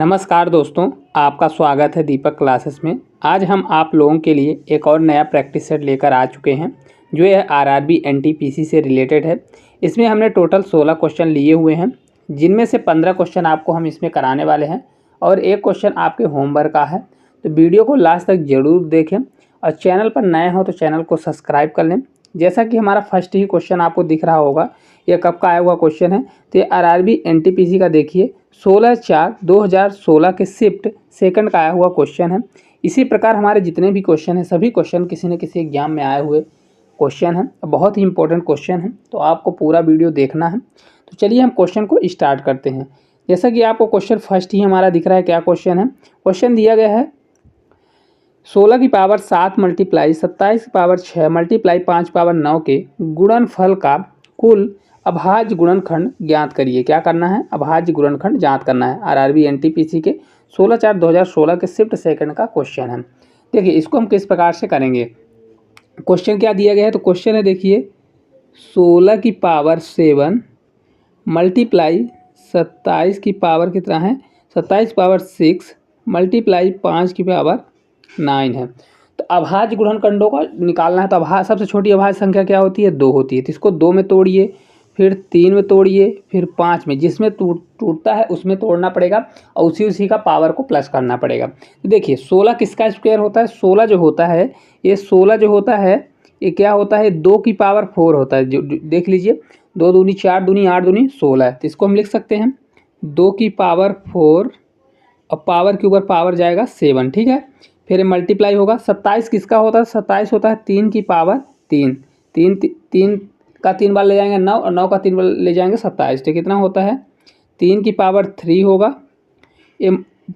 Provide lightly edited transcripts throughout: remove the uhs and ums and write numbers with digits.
नमस्कार दोस्तों, आपका स्वागत है दीपक क्लासेस में। आज हम आप लोगों के लिए एक और नया प्रैक्टिस सेट लेकर आ चुके हैं जो है आरआरबी एनटीपीसी से रिलेटेड है। इसमें हमने टोटल 16 क्वेश्चन लिए हुए हैं, जिनमें से 15 क्वेश्चन आपको हम इसमें कराने वाले हैं और एक क्वेश्चन आपके होमवर्क का है। तो वीडियो को लास्ट तक ज़रूर देखें और चैनल पर नए हो तो चैनल को सब्सक्राइब कर लें। जैसा कि हमारा फर्स्ट ही क्वेश्चन आपको दिख रहा होगा, ये कब का आया हुआ क्वेश्चन है, तो ये आरआरबी एनटीपीसी का देखिए 16/4/2016 के शिफ्ट सेकंड का आया हुआ क्वेश्चन है। इसी प्रकार हमारे जितने भी क्वेश्चन हैं सभी क्वेश्चन किसी न किसी एग्जाम में आए हुए क्वेश्चन हैं, बहुत ही इंपॉर्टेंट क्वेश्चन है, तो आपको पूरा वीडियो देखना है। तो चलिए हम क्वेश्चन को स्टार्ट करते हैं। जैसा कि आपको क्वेश्चन फर्स्ट ही हमारा दिख रहा है, क्या क्वेश्चन है। क्वेश्चन दिया गया है 16 की पावर 7 मल्टीप्लाई 27 की पावर 6 मल्टीप्लाई 5 पावर 9 के गुणनफल का कुल अभाज्य गुणनखंड ज्ञात करिए। क्या करना है? अभाज्य गुणनखंड ज्ञात करना है। आरआरबी एनटीपीसी के 16/4/2016 के शिफ्ट सेकंड का क्वेश्चन है। देखिए इसको हम किस प्रकार से करेंगे। क्वेश्चन क्या दिया गया है, तो क्वेश्चन है देखिए 16 की पावर 7 मल्टीप्लाई 27 की पावर कितना है, 27 पावर 6 मल्टीप्लाई 5 की पावर 9 है। तो अभाज्य गुणनखंडों का निकालना है। तो अभाज्य सबसे छोटी अभाज्य संख्या क्या होती है? 2 होती है। तो इसको 2 में तोड़िए, फिर 3 में तोड़िए, फिर 5 में, जिसमें टूटता है उसमें तोड़ना पड़ेगा और उसी का पावर को प्लस करना पड़ेगा। तो देखिए 16 किसका स्क्वायर होता है? 16 जो होता है, ये 16 जो होता है ये क्या होता है? 2 की पावर 4 होता है। जो देख लीजिए 2 दूनी 4 दूनी 8 दूनी 16 है। तो इसको हम लिख सकते हैं 2 की पावर 4 और पावर के ऊपर पावर जाएगा 7। ठीक है, फिर मल्टीप्लाई होगा। 27 किसका होता है? 27 होता है 3 की पावर 3। 3 का 3 बार ले जाएंगे 9 और 9 का 3 बार ले जाएंगे 27। तो कितना होता है? 3 की पावर 3 होगा, ये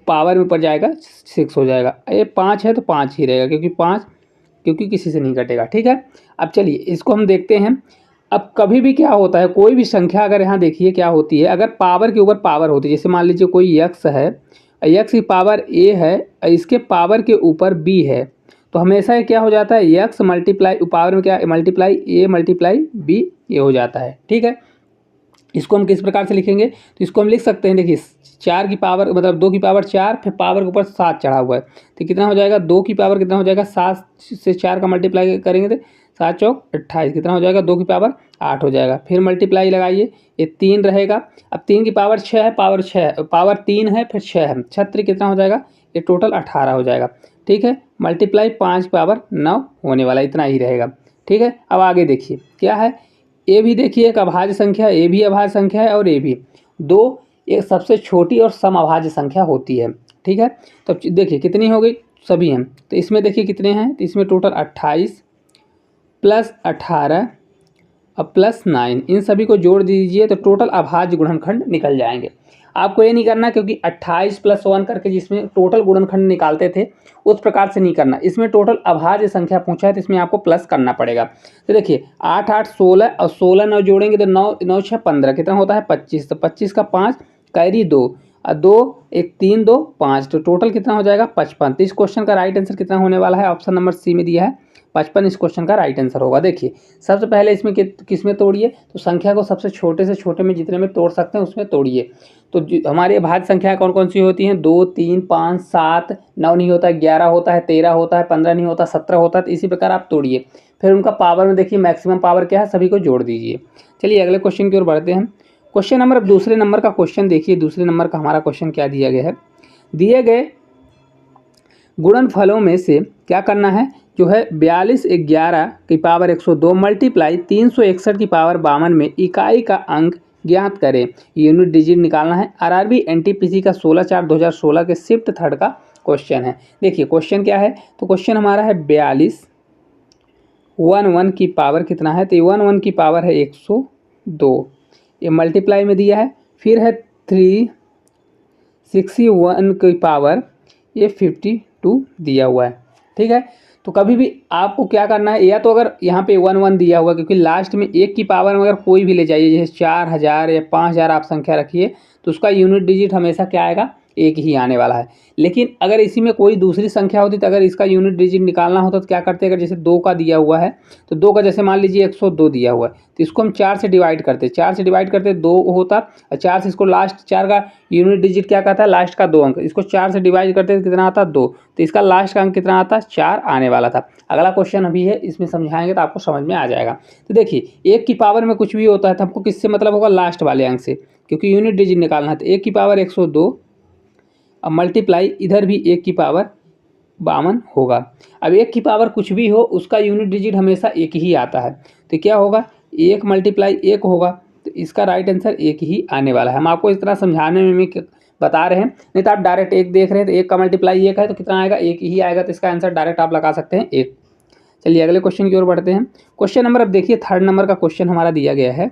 पावर में ऊपर जाएगा 6 हो जाएगा। ये 5 है तो 5 ही रहेगा, क्योंकि किसी से नहीं कटेगा। ठीक है, अब चलिए इसको हम देखते हैं। अब कभी भी क्या होता है, कोई भी संख्या अगर यहाँ देखिए क्या होती है, अगर पावर के ऊपर पावर होती है, जैसे मान लीजिए कोई x है, x की पावर a है और इसके पावर के ऊपर b है, तो हमेशा ये क्या हो जाता है? x मल्टीप्लाई पावर में क्या मल्टीप्लाई a मल्टीप्लाई b ये हो जाता है। ठीक है, इसको हम किस प्रकार से लिखेंगे? तो इसको हम लिख सकते हैं, देखिए 4 की पावर मतलब 2 की पावर 4, फिर पावर के ऊपर 7 चढ़ा हुआ है, तो कितना हो जाएगा? 2 की पावर कितना हो जाएगा? 7 से 4 का मल्टीप्लाई करेंगे तो 7 चौक 28, कितना हो जाएगा? 2 की पावर 8 हो जाएगा। फिर मल्टीप्लाई लगाइए, ये 3 रहेगा। अब 3 की पावर 6 है, पावर 3 है, फिर 6 है, 36 कितना हो जाएगा? ये टोटल 18 हो जाएगा। ठीक है, मल्टीप्लाई 5 पावर 9 होने वाला, इतना ही रहेगा। ठीक है, अब आगे देखिए क्या है। ए भी देखिए एक अभाज्य संख्या, ए भी अभाज्य संख्या है और ए भी, दो एक सबसे छोटी और सम अभाज्य संख्या होती है। ठीक है, तो देखिए कितनी हो गई? सभी हैं। तो इसमें देखिए कितने हैं, तो इसमें टोटल 28 प्लस 18 और प्लस 9, इन सभी को जोड़ दीजिए तो टोटल अभाज्य गुणनखंड निकल जाएंगे। आपको ये नहीं करना, क्योंकि 28 + 1 करके जिसमें टोटल गुणनखंड निकालते थे उस प्रकार से नहीं करना। इसमें टोटल अभाज्य संख्या पूछा है तो इसमें आपको प्लस करना पड़ेगा। तो देखिए 8 8 16 और 16 9 जोड़ेंगे तो 9 9 6 15, कितना होता है? 25। तो 25 का 5 कैरी 2 और 2 1 3 2 5, तो टोटल कितना हो जाएगा? 55। तो इस क्वेश्चन का राइट आंसर कितना होने वाला है? ऑप्शन नंबर सी में दिया है 55 इस क्वेश्चन का राइट आंसर होगा। देखिए सबसे पहले इसमें किस में तोड़िए, तो संख्या को सबसे छोटे से छोटे में जितने में तोड़ सकते हैं उसमें तोड़िए। तो हमारी अभाज्य संख्याएं कौन कौन सी होती हैं? 2 3 5 7, 9 नहीं होता है, 11 होता है, 13 होता है, 15 नहीं होता, 17 होता है। तो इसी प्रकार आप तोड़िए, फिर उनका पावर में देखिए मैक्सिमम पावर क्या है, सभी को जोड़ दीजिए। चलिए अगले क्वेश्चन की ओर बढ़ते हैं। क्वेश्चन नंबर, अब दूसरे नंबर का क्वेश्चन देखिए। दूसरे नंबर का हमारा क्वेश्चन क्या दिया गया है, दिए गए गुणनफलों में से क्या करना है, जो है 42 11 की पावर 102 मल्टीप्लाई 361 की पावर 52 में इकाई का अंक ज्ञात करें। यूनिट डिजिट निकालना है। आरआरबी एनटीपीसी का 16/4/2016 के शिफ्ट थर्ड का क्वेश्चन है। देखिए क्वेश्चन क्या है, तो क्वेश्चन हमारा है 42 11 की पावर कितना है, तो 11 की पावर है 102, ये मल्टीप्लाई में दिया है। फिर है 361 की पावर ये 52 दिया हुआ है। ठीक है, तो कभी भी आपको क्या करना है, या तो अगर यहाँ पे 1 1 दिया हुआ, क्योंकि लास्ट में 1 की पावर में अगर कोई भी ले जाइए, जैसे 4000 या 5000 आप संख्या रखिए, तो उसका यूनिट डिजिट हमेशा क्या आएगा? एक ही आने वाला है। लेकिन अगर इसी में कोई दूसरी संख्या होती तो अगर इसका यूनिट डिजिट निकालना होता तो क्या करते, अगर जैसे 2 का दिया हुआ है तो 2 का जैसे मान लीजिए 102 दिया हुआ है तो इसको हम 4 से डिवाइड करते, 4 से डिवाइड करते 2 होता और 4 से इसको लास्ट 4 का यूनिट डिजिट क्या कहता है, लास्ट का 2 अंक, इसको 4 से डिवाइड करते तो कितना आता 2, तो इसका लास्ट का अंक कितना आता 4 आने वाला था। अगला क्वेश्चन अभी है, इसमें समझाएंगे तो आपको समझ में आ जाएगा। तो देखिए 1 की पावर में कुछ भी होता है तो हमको किससे मतलब होगा, लास्ट वाले अंक से, क्योंकि यूनिट डिजिट निकालना है। तो 1 की पावर 102 अब मल्टीप्लाई इधर भी 1 की पावर 52 होगा। अब 1 की पावर कुछ भी हो उसका यूनिट डिजिट हमेशा एक ही आता है, तो क्या होगा 1 मल्टीप्लाई 1 होगा, तो इसका राइट आंसर 1 ही आने वाला है। हम आपको इस तरह समझाने में बता रहे हैं, नहीं तो आप डायरेक्ट 1 देख रहे हैं तो 1 का मल्टीप्लाई 1 है तो कितना आएगा 1 ही आएगा, तो इसका आंसर डायरेक्ट आप लगा सकते हैं 1। चलिए अगले क्वेश्चन की ओर बढ़ते हैं। क्वेश्चन नंबर अब देखिए 3rd नंबर का क्वेश्चन हमारा दिया गया है,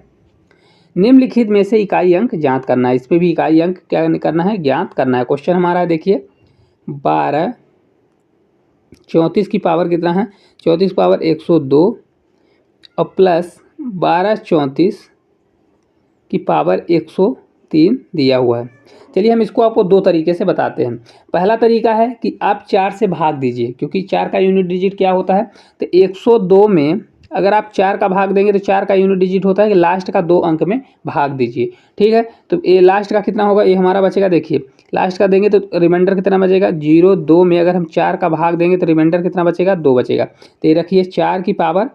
निम्नलिखित में से इकाई अंक ज्ञात करना है। इसमें भी इकाई अंक क्या करना है, ज्ञात करना है। क्वेश्चन हमारा है देखिए 12 34 की पावर कितना है, 34 की पावर 102 और प्लस 12 34 की पावर 103 दिया हुआ है। चलिए हम इसको आपको 2 तरीके से बताते हैं। पहला तरीका है कि आप 4 से भाग दीजिए, क्योंकि 4 का यूनिट डिजिट क्या होता है, तो 102 में अगर आप 4 का भाग देंगे तो 4 का यूनिट डिजिट होता है कि लास्ट का 2 अंक में भाग दीजिए। ठीक है, तो ये लास्ट का कितना होगा, ये हमारा बचेगा, देखिए लास्ट का देंगे तो रिमाइंडर कितना बचेगा 0, 2 में अगर हम 4 का भाग देंगे तो रिमाइंडर कितना बचेगा 2 बचेगा। तो ये रखिए 4 की पावर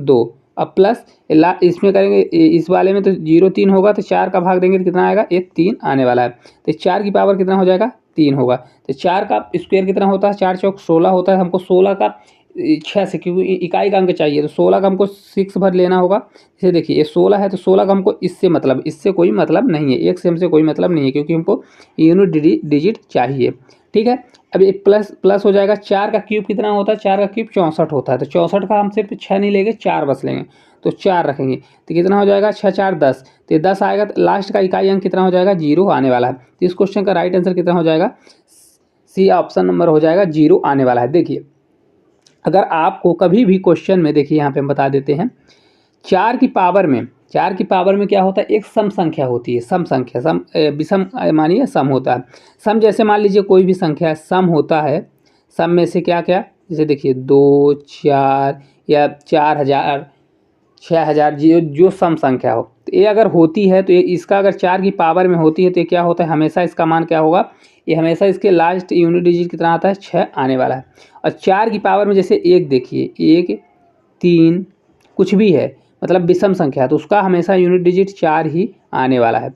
2 अब प्लस इसमें करेंगे इस वाले में तो 0 3 होगा, तो 4 का भाग देंगे तो कितना आएगा 1 3 आने वाला है। तो 4 की पावर कितना हो जाएगा 3 होगा। तो 4 का स्क्वायर कितना होता है, 4 चौक 16 होता है। हमको 16 का 6 से, क्योंकि इकाई का अंक चाहिए तो 16 का हमको 6 भर लेना होगा। जैसे देखिए ये 16 है तो 16 का हमको इससे कोई मतलब नहीं है, एक से हमसे कोई मतलब नहीं है, क्योंकि हमको यूनिट डिजिट चाहिए। ठीक है, अब ये प्लस हो जाएगा। 4 का क्यूब कितना होता है, 4 का क्यूब 64 होता है, तो 64 का हम सिर्फ 6 नहीं लेंगे 4 बस लेंगे, तो 4 रखेंगे तो कितना हो जाएगा 6 4 10, तो ये 10 आएगा। तो लास्ट का इकाई अंक कितना हो जाएगा 0 आने वाला है। तो इस क्वेश्चन का राइट आंसर कितना हो जाएगा, सी ऑप्शन नंबर हो जाएगा 0 आने वाला है। देखिए अगर आपको कभी भी क्वेश्चन में, देखिए यहाँ पे हम बता देते हैं, 4 की पावर में क्या होता है, एक सम संख्या होती है, सम संख्या, सम विषम मानिए सम होता है। सम जैसे मान लीजिए कोई भी संख्या सम होता है, सम में से क्या क्या, जैसे देखिए 2 4 या 4000 6000 जो सम संख्या हो, तो ये अगर होती है तो ये इसका अगर 4 की पावर में होती है तो ये क्या होता है, हमेशा इसका मान क्या होगा, ये हमेशा इसके लास्ट यूनिट डिजिट कितना आता है 6 आने वाला है। और 4 की पावर में जैसे 1 देखिए 1 3 कुछ भी है, मतलब विषम संख्या है, तो उसका हमेशा यूनिट डिजिट 4 ही आने वाला है।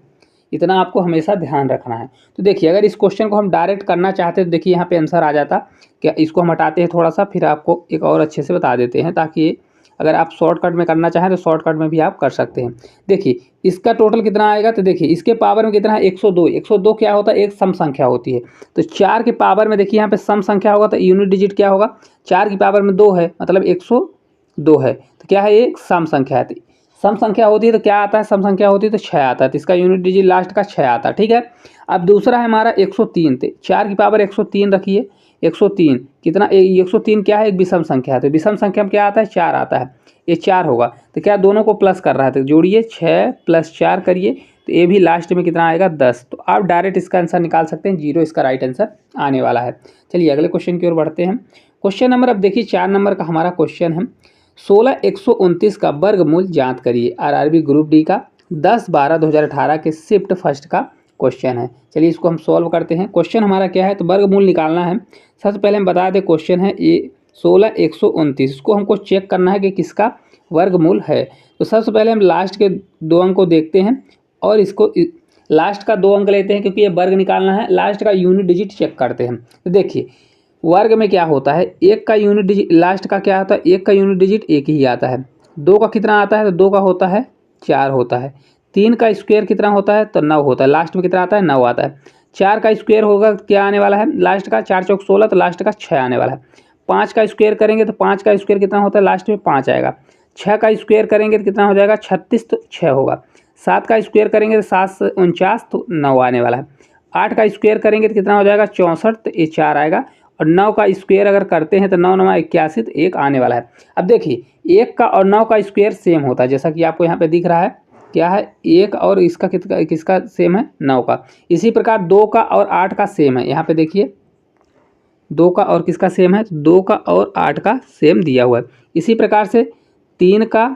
इतना आपको हमेशा ध्यान रखना है। तो देखिए अगर इस क्वेश्चन को हम डायरेक्ट करना चाहते तो देखिए यहाँ पे आंसर आ जाता। क्या इसको हम हटाते हैं थोड़ा सा, फिर आपको एक और अच्छे से बता देते हैं, ताकि अगर आप शॉर्टकट में करना चाहें तो शॉर्टकट में भी आप कर सकते हैं। देखिए इसका टोटल कितना आएगा, तो देखिए इसके पावर में कितना है 102। 102 क्या होता है, एक सम संख्या होती है। तो 4 के पावर में देखिए यहाँ पे सम संख्या होगा तो यूनिट डिजिट क्या होगा, 4 की पावर में 2 है मतलब 102 है, तो क्या है ये सम संख्या है। सम संख्या होती है तो क्या आता है, सम संख्या होती है तो 6 आता है, तो इसका यूनिट डिजिट लास्ट का 6 आता है। ठीक है, अब दूसरा है हमारा 103, तो 4 की पावर 103 रखिए। 103 कितना, 103 क्या है, एक विषम संख्या है, तो विषम संख्या में क्या आता है 4 आता है, ये 4 होगा। तो क्या दोनों को प्लस कर रहा है, तो जोड़िए 6 + 4 करिए, तो ये भी लास्ट में कितना आएगा 10। तो आप डायरेक्ट इसका आंसर निकाल सकते हैं 0, इसका राइट आंसर आने वाला है। चलिए अगले क्वेश्चन की ओर बढ़ते हैं। क्वेश्चन नंबर अब देखिए 4 नंबर का हमारा क्वेश्चन है, 16 129 का वर्गमूल ज्ञात करिए। आरआरबी ग्रुप डी का 10/12/2018 के शिफ्ट फर्स्ट का क्वेश्चन है। चलिए इसको हम सॉल्व करते हैं। क्वेश्चन हमारा क्या है, तो वर्गमूल निकालना है। सबसे पहले हम बता दें क्वेश्चन है ये 16 129, इसको हमको चेक करना है कि किसका वर्गमूल है। तो सबसे पहले हम लास्ट के 2 अंक को देखते हैं और इसको लास्ट का 2 अंक लेते हैं, क्योंकि ये वर्ग निकालना है। लास्ट का यूनिट डिजिट चेक करते हैं। तो देखिए वर्ग में क्या होता है, 1 का यूनिट डिजिट लास्ट का क्या होता है, 1 का यूनिट डिजिट 1 ही आता है। 2 का कितना आता है, तो 2 का होता है 4 होता है। 3 का स्क्वायर कितना होता है, तो 9 होता है, लास्ट में कितना आता है 9 आता है। 4 का स्क्वायर होगा क्या आने वाला है लास्ट का, 4 चौक 16, तो लास्ट का 6 आने वाला है। 5 का स्क्वायर करेंगे तो 5 का स्क्वायर कितना होता है, लास्ट में 5 आएगा। 6 का स्क्वायर करेंगे तो कितना हो जाएगा 36, तो 6 होगा। 7 का स्क्वायर करेंगे तो 7 से 49, तो 9 आने वाला है। 8 का स्क्वायर करेंगे तो कितना हो जाएगा 64, तो ये 4 आएगा। और 9 का स्क्वायर अगर करते हैं तो 9 9 81, तो 1 आने वाला है। अब देखिए 1 का और 9 का स्क्वायर सेम होता है, जैसा कि आपको यहाँ पे दिख रहा है क्या है 1 और इसका किसका सेम है 9 का। इसी प्रकार 2 का और 8 का सेम है, यहाँ पे देखिए 2 का और किसका सेम है, 2 का और 8 का सेम दिया हुआ है। इसी प्रकार से 3 का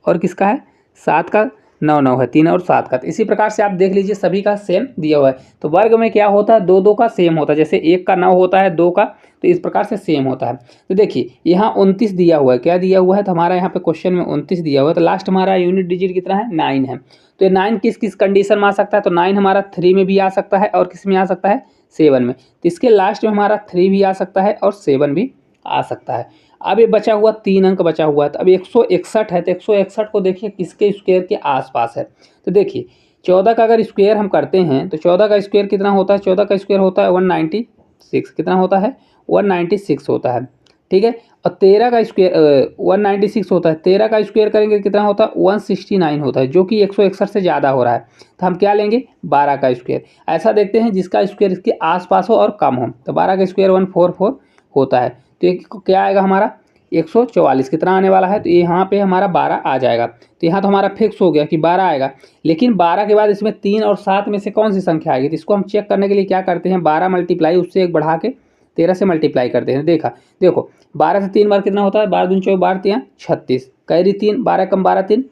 और किसका है 7 का 9 9 है, 3 और 7 का। तो इसी प्रकार से आप देख लीजिए सभी का सेम दिया हुआ है। तो वर्ग में क्या होता है 2 2 का सेम होता है, जैसे 1 का 9 होता है 2 का, तो इस प्रकार से सेम होता है। तो देखिए यहाँ 29 दिया हुआ है, क्या दिया हुआ है, तो हमारा यहाँ पे क्वेश्चन में 29 दिया हुआ है। तो लास्ट हमारा यूनिट डिजिट कितना है 9 है। तो ये 9 किस किस कंडीशन में आ सकता है, तो 9 हमारा 3 में भी आ सकता है और किस में आ सकता है 7 में। तो इसके लास्ट में हमारा 3 भी आ सकता है और 7 भी आ सकता है। अब ये बचा हुआ 3 अंक बचा हुआ है, तो अब 161 है, तो 161 को देखिए किसके स्क्वायर के आसपास है। तो देखिए 14 का अगर स्क्वायर हम करते हैं तो 14 का स्क्वायर कितना होता है, 14 का स्क्वायर होता है 196, कितना होता है 196 होता है, ठीक है। और 13 का स्क्वायर 196 होता है, 13 का स्क्वायर करेंगे कितना होता है 169 होता है, जो कि 161 से ज़्यादा हो रहा है। तो हम क्या लेंगे 12 का स्क्वायर। ऐसा देखते हैं जिसका स्क्वायर इसके आसपास हो और कम हो। तो 12 का स्क्वायर 144 होता है, तो ये क्या आएगा हमारा 144 कितना आने वाला है, तो यहाँ पे हमारा 12 आ जाएगा। तो यहाँ तो हमारा फिक्स हो गया कि 12 आएगा, लेकिन 12 के बाद इसमें 3 और 7 में से कौन सी संख्या आएगी, तो इसको हम चेक करने के लिए क्या करते हैं 12 मल्टीप्लाई उससे एक बढ़ा के 13 से मल्टीप्लाई करते हैं। देखो 12 से 3 बार कितना होता है 12 दूनी 24 12 3 36, कैरी 3 12 कम 12 3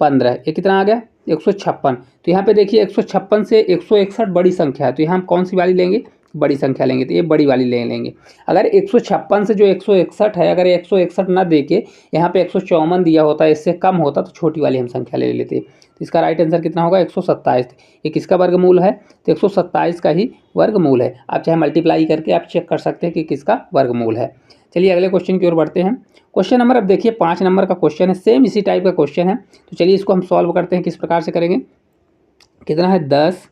15, ये कितना आ गया 156। तो यहाँ पे देखिए 156 से 161 बड़ी संख्या है, तो यहाँ हम कौन सी वाली लेंगे बड़ी संख्या लेंगे, तो ये बड़ी वाली ले लेंगे। अगर 156 से जो 161 है, अगर 161 ना दे के यहाँ पे 154 दिया होता है, इससे कम होता तो छोटी वाली हम संख्या ले लेते। तो इसका राइट आंसर कितना होगा 127। ये किसका वर्गमूल है, तो 127 का ही वर्गमूल है। आप चाहे मल्टीप्लाई करके आप चेक कर सकते हैं कि किसका वर्गमूल है। चलिए अगले क्वेश्चन की ओर बढ़ते हैं। क्वेश्चन नंबर अब देखिए 5 नंबर का क्वेश्चन है, सेम इसी टाइप का क्वेश्चन है। तो चलिए इसको हम सॉल्व करते हैं, किस प्रकार से करेंगे। कितना है 10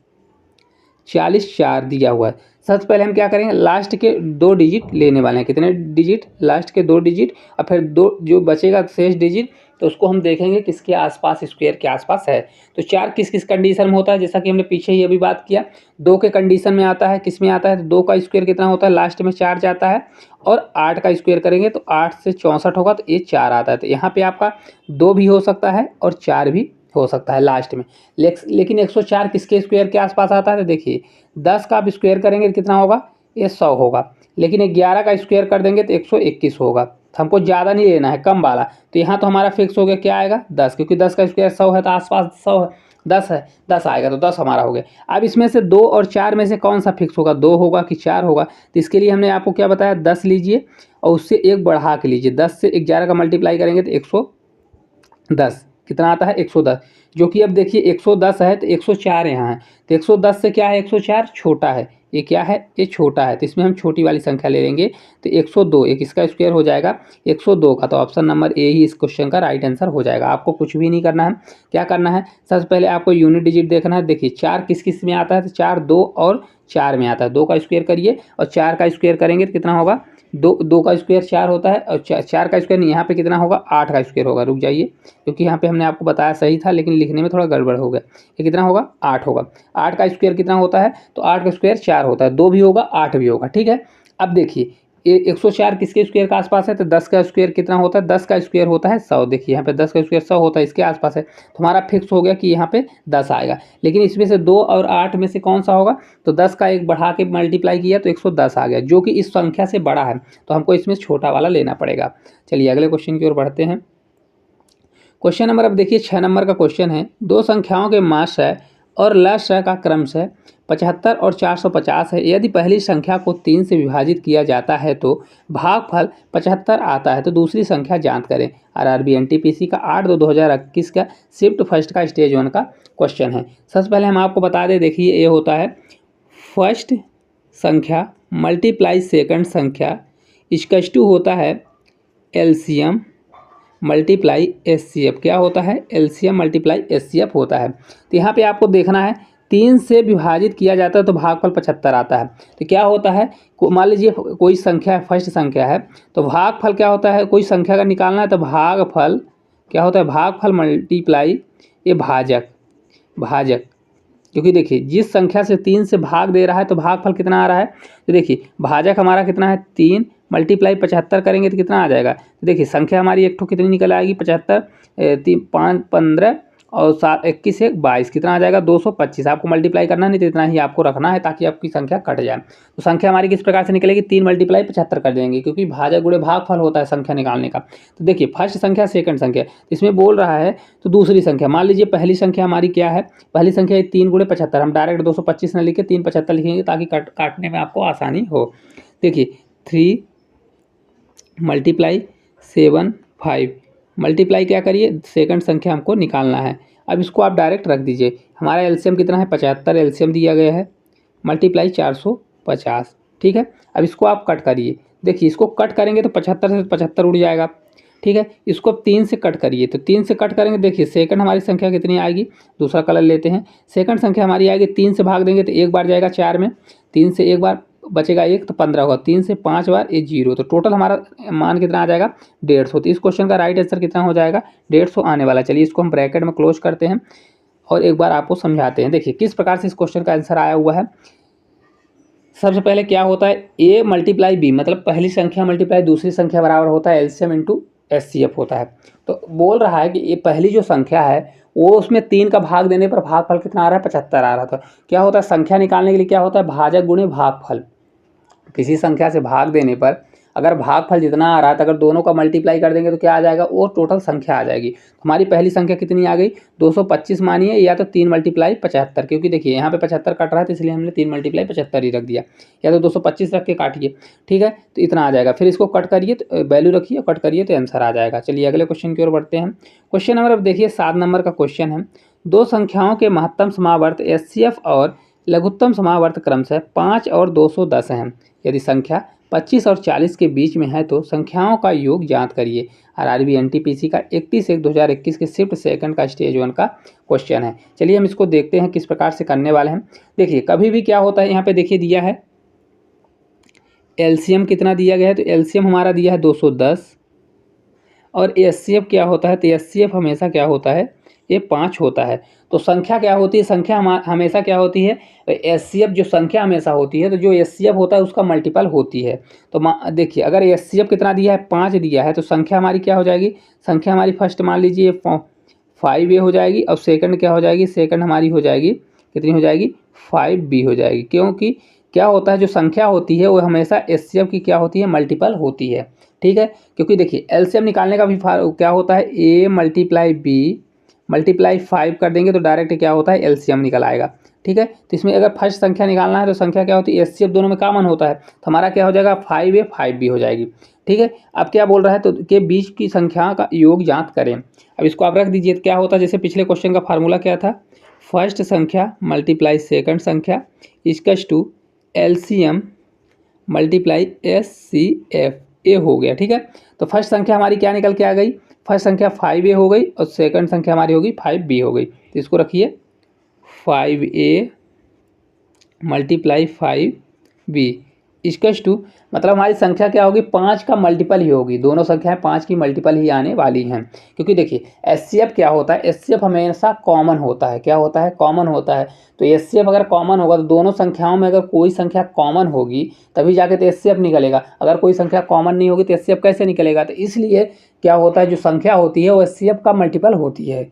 40 4 दिया हुआ है। सबसे पहले हम क्या करेंगे लास्ट के 2 डिजिट लेने वाले हैं। कितने डिजिट, लास्ट के 2 डिजिट, और फिर 2 जो बचेगा शेष डिजिट, तो उसको हम देखेंगे किसके आसपास स्क्वायर के आसपास है। तो 4 किस किस कंडीशन में होता है, जैसा कि हमने पीछे ही अभी बात किया 2 के कंडीशन में आता है, किस में आता है, तो 2 का स्क्वायर कितना होता है लास्ट में 4 जाता है, और 8 का स्क्वायर करेंगे तो 8 से 64 होगा, तो ये 4 आता है। तो यहाँ पे आपका 2 भी हो सकता है और 4 भी हो सकता है लास्ट में। लेकिन 104 किसके स्क्वायर के आसपास आता है, तो देखिए 10 का आप स्क्वायर करेंगे तो कितना होगा ये 100 होगा, लेकिन 11 का स्क्वायर कर देंगे तो 121 होगा। तो हमको ज़्यादा नहीं लेना है, कम वाला। तो यहाँ तो हमारा फिक्स हो गया, क्या आएगा 10, क्योंकि 10 का स्क्वायर 100 है, तो आसपास 100 है, 10 है, 10 आएगा, तो 10 हमारा हो गया। अब इसमें से 2 और 4 में से कौन सा फिक्स होगा, 2 होगा कि 4 होगा। तो इसके लिए हमने आपको क्या बताया 10 लीजिए और उससे एक बढ़ा के लीजिए। 10 से 11 का मल्टीप्लाई करेंगे तो 110 कितना आता है 110, जो कि अब देखिए 110 है तो 104 यहाँ है। तो 110 से क्या है 104 छोटा है, ये क्या है ये छोटा है, तो इसमें हम छोटी वाली संख्या ले लेंगे। तो 102 एक इसका स्क्वायर हो जाएगा 102 का, तो ऑप्शन नंबर ए ही इस क्वेश्चन का राइट आंसर हो जाएगा। आपको कुछ भी नहीं करना है, क्या करना है सबसे पहले आपको यूनिट डिजिट देखना है। देखिए 4 किस किस में आता है, तो 4 2 और 4 में आता है। 2 का स्क्वायर करिए और 4 का स्क्वायर करेंगे तो कितना होगा 2 का स्क्वायर 4 होता है, और 4 का स्क्वायर यहाँ पे कितना होगा 8 का स्क्वायर होगा। रुक जाइए, क्योंकि यहाँ पे हमने आपको बताया सही था लेकिन लिखने में थोड़ा गड़बड़ हो गया। ये कितना होगा 8 होगा। 8 का स्क्वायर कितना होता है, तो 8 का स्क्वायर 4 होता है, 2 भी होगा 8 भी होगा, ठीक है। अब देखिए ये 104 किसके स्क्वायर का आसपास है, तो 10 का स्क्वायर कितना होता है, 10 का स्क्वायर होता है 100। देखिए यहाँ पे 10 का स्क्वायर 100 होता है, इसके आसपास है, तो हमारा फिक्स हो गया कि यहाँ पे 10 आएगा। लेकिन इसमें से 2 और 8 में से कौन सा होगा, तो 10 का एक बढ़ा के मल्टीप्लाई किया तो 110 आ गया, जो कि इस संख्या से बड़ा है, तो हमको इसमें छोटा वाला लेना पड़ेगा। चलिए अगले क्वेश्चन की ओर बढ़ते हैं। क्वेश्चन नंबर अब देखिए 6 नंबर का क्वेश्चन है। 2 संख्याओं के माशय और लशय का क्रमशः 75 और 450 है। यदि पहली संख्या को 3 से विभाजित किया जाता है तो भागफल 75 आता है, तो दूसरी संख्या ज्ञात करें। आरआरबी एनटीपीसी का 8/2/2021 का शिफ्ट फर्स्ट का स्टेज 1 का क्वेश्चन है। सबसे पहले हम आपको बता दें, देखिए ये होता है फर्स्ट संख्या मल्टीप्लाई सेकंड संख्या इक्वल्स टू होता है एलसीएम मल्टीप्लाई एचसीएफ। क्या होता है एलसीएम मल्टीप्लाई एचसीएफ होता है। तो यहाँ पे आपको देखना है 3 से विभाजित किया जाता है तो भागफल 75 आता है। तो क्या होता है, मान लीजिए कोई संख्या है, फर्स्ट संख्या है, तो भागफल क्या होता है, कोई संख्या का निकालना है तो भागफल क्या होता है, भागफल मल्टीप्लाई ये भाजक, क्योंकि देखिए जिस संख्या से 3 से भाग दे रहा है तो भागफल कितना आ रहा है, तो देखिए भाजक हमारा कितना है 3 मल्टीप्लाई 75 करेंगे तो कितना आ जाएगा। तो देखिए संख्या हमारी एक ठो कितनी निकल आएगी 75, 3 5 15 और 21 से 22 कितना आ जाएगा 225। आपको मल्टीप्लाई करना नहीं तो इतना ही आपको रखना है ताकि आपकी संख्या कट जाए। तो संख्या हमारी किस प्रकार से निकलेगी, 3 × 75 कर देंगे, क्योंकि भाजक गुणे भागफल होता है संख्या निकालने का। तो देखिए फर्स्ट संख्या सेकंड संख्या इसमें बोल रहा है, तो दूसरी संख्या मान लीजिए पहली संख्या हमारी क्या है, पहली संख्या है 3 × 75। हम डायरेक्ट 225 न लिखे 375 लिखेंगे ताकि काटने में आपको आसानी हो। देखिए 3 × 7 5 मल्टीप्लाई क्या करिए, सेकंड संख्या हमको निकालना है। अब इसको आप डायरेक्ट रख दीजिए, हमारा एलसीएम कितना है 75 एलसीएम दिया गया है, मल्टीप्लाई 450। ठीक है, अब इसको आप कट करिए। देखिए इसको कट करेंगे तो 75 से 75 उड़ जाएगा। ठीक है, इसको अब 3 से कट करिए, तो 3 से कट करेंगे। देखिए सेकंड हमारी संख्या कितनी आएगी, दूसरा कलर लेते हैं। सेकंड संख्या हमारी आएगी 3 से भाग देंगे तो एक बार जाएगा 4 में, 3 से एक बार बचेगा 1 तो 15 होगा, 3 से 5 बार ये 0, तो टोटल हमारा मान कितना आ जाएगा 150। तो इस क्वेश्चन का राइट आंसर कितना हो जाएगा 150 आने वाला। चलिए इसको हम ब्रैकेट में क्लोज करते हैं और एक बार आपको समझाते हैं। देखिए किस प्रकार से इस क्वेश्चन का आंसर आया हुआ है। सबसे पहले क्या होता है, a × b मतलब पहली संख्या मल्टीप्लाई दूसरी संख्या बराबर होता है एलसीएम इंटू एचसीएफ होता है। तो बोल रहा है कि ये पहली जो संख्या है वो उसमें 3 का भाग देने पर भागफल कितना आ रहा है 75 आ रहा था। क्या होता है संख्या निकालने के लिए क्या होता है भाजक गुणे भागफल। किसी संख्या से भाग देने पर अगर भागफल जितना आ रहा है तो अगर दोनों का मल्टीप्लाई कर देंगे तो क्या आ जाएगा वो टोटल संख्या आ जाएगी। हमारी पहली संख्या कितनी आ गई 225 मानिए, या तो 3 × 75, क्योंकि देखिए यहाँ पे 75 कट रहा है तो इसलिए हमने 3 × 75 ही रख दिया, या तो 225 रख के काटिए। ठीक है, तो इतना आ जाएगा। फिर इसको कट करिए तो वैल्यू रखिए, कट करिए तो आंसर आ जाएगा। चलिए अगले क्वेश्चन की ओर बढ़ते हैं। क्वेश्चन नंबर अब देखिए 7 नंबर का क्वेश्चन है। दो संख्याओं के महत्तम समावर्त एचसीएफ और लघुत्तम समावर्त क्रमशः 5 और 210 हैं। यदि संख्या 25 और 40 के बीच में है तो संख्याओं का योग ज्ञात करिए। आरआरबी एनटीपीसी का 31/1/2021 के शिफ्ट सेकंड का स्टेज 1 का क्वेश्चन है। चलिए हम इसको देखते हैं किस प्रकार से करने वाले हैं। देखिए कभी भी क्या होता है, यहाँ पे देखिए दिया है एलसीएम कितना दिया गया है, तो एलसीएम हमारा दिया है 210 और एचसीएफ क्या होता है, तो एचसीएफ हमेशा क्या होता है ये 5 होता है। तो संख्या क्या होती है, संख्या हमेशा क्या होती है एचसीएफ जो संख्या हमेशा होती है, तो जो एचसीएफ होता है उसका मल्टीपल होती है। तो देखिए अगर एचसीएफ कितना दिया है 5 दिया है तो संख्या हमारी क्या हो जाएगी, संख्या हमारी फर्स्ट मान लीजिए 5a हो जाएगी और सेकंड क्या हो जाएगी, सेकंड हमारी हो जाएगी कितनी हो जाएगी 5b हो जाएगी। क्योंकि क्या होता है जो संख्या होती है वो हमेशा एचसीएफ की क्या होती है मल्टीपल होती है। ठीक है, क्योंकि देखिए एलसीएम निकालने का भी क्या होता है a × b × 5 कर देंगे तो डायरेक्ट क्या होता है एलसीएम निकल आएगा। ठीक है, तो इसमें अगर फर्स्ट संख्या निकालना है तो संख्या क्या होती है एचसीएफ दोनों में कॉमन होता है, तो हमारा क्या हो जाएगा 5a 5b हो जाएगी। ठीक है, अब क्या बोल रहा है तो के बीच की संख्या का योग ज्ञात करें। अब इसको आप रख दीजिए, तो क्या होता है जैसे पिछले क्वेश्चन का फार्मूला क्या था, फर्स्ट संख्या मल्टीप्लाई सेकंड संख्या equals to LCM multiply HCF ए हो गया। ठीक है, तो फर्स्ट संख्या हमारी क्या निकल के आ गई, फर्स्ट संख्या 5a हो गई और सेकंड संख्या हमारी होगी 5b हो गई। तो इसको रखिए 5a × 5b इक्वल्स टू मतलब हमारी संख्या क्या होगी 5 का मल्टीपल ही होगी, दोनों संख्याएं 5 की मल्टीपल ही आने वाली हैं। क्योंकि देखिए एचसीएफ क्या होता है, एचसीएफ हमेशा कॉमन होता है। क्या होता है कॉमन होता है, तो एचसीएफ अगर कॉमन होगा तो दोनों संख्याओं में अगर कोई संख्या कॉमन होगी तभी जाके तो एचसीएफ निकलेगा, अगर कोई संख्या कॉमन नहीं होगी तो एचसीएफ कैसे निकलेगा। तो इसलिए क्या होता है जो संख्या होती है वो एचसीएफ का मल्टीपल होती है।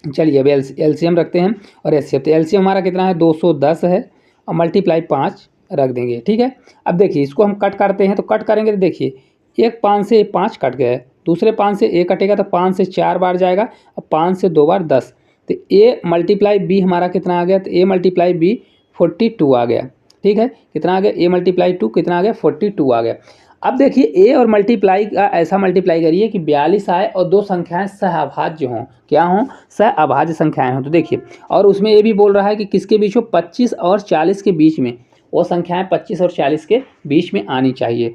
चलिए अब एलसीएम रखते हैं और एचसीएफ, तो एलसीएम हमारा कितना है 210 है और मल्टीप्लाई 5 रख देंगे। ठीक है, अब देखिए इसको हम कट करते हैं, तो कट करेंगे तो देखिए एक 5 से 5 कट गया, दूसरे 5 से 1 कटेगा तो 5 से 4 बार जाएगा और 5 से 2 बार 10, तो a × b हमारा कितना आ गया, तो a × b 42 आ गया। ठीक है, कितना आ गया a × 2 कितना आ गया 42 आ गया। अब देखिए a और मल्टीप्लाई का ऐसा मल्टीप्लाई करिए कि 42 आए और दो संख्याएं सहअभाज्य हों, क्या हों सहअभाज्य संख्याएं हों। तो देखिए और उसमें ये भी बोल रहा है कि किसके बीच हो 25 और 40 के बीच में, वो संख्याएं 25 और 40 के बीच में आनी चाहिए।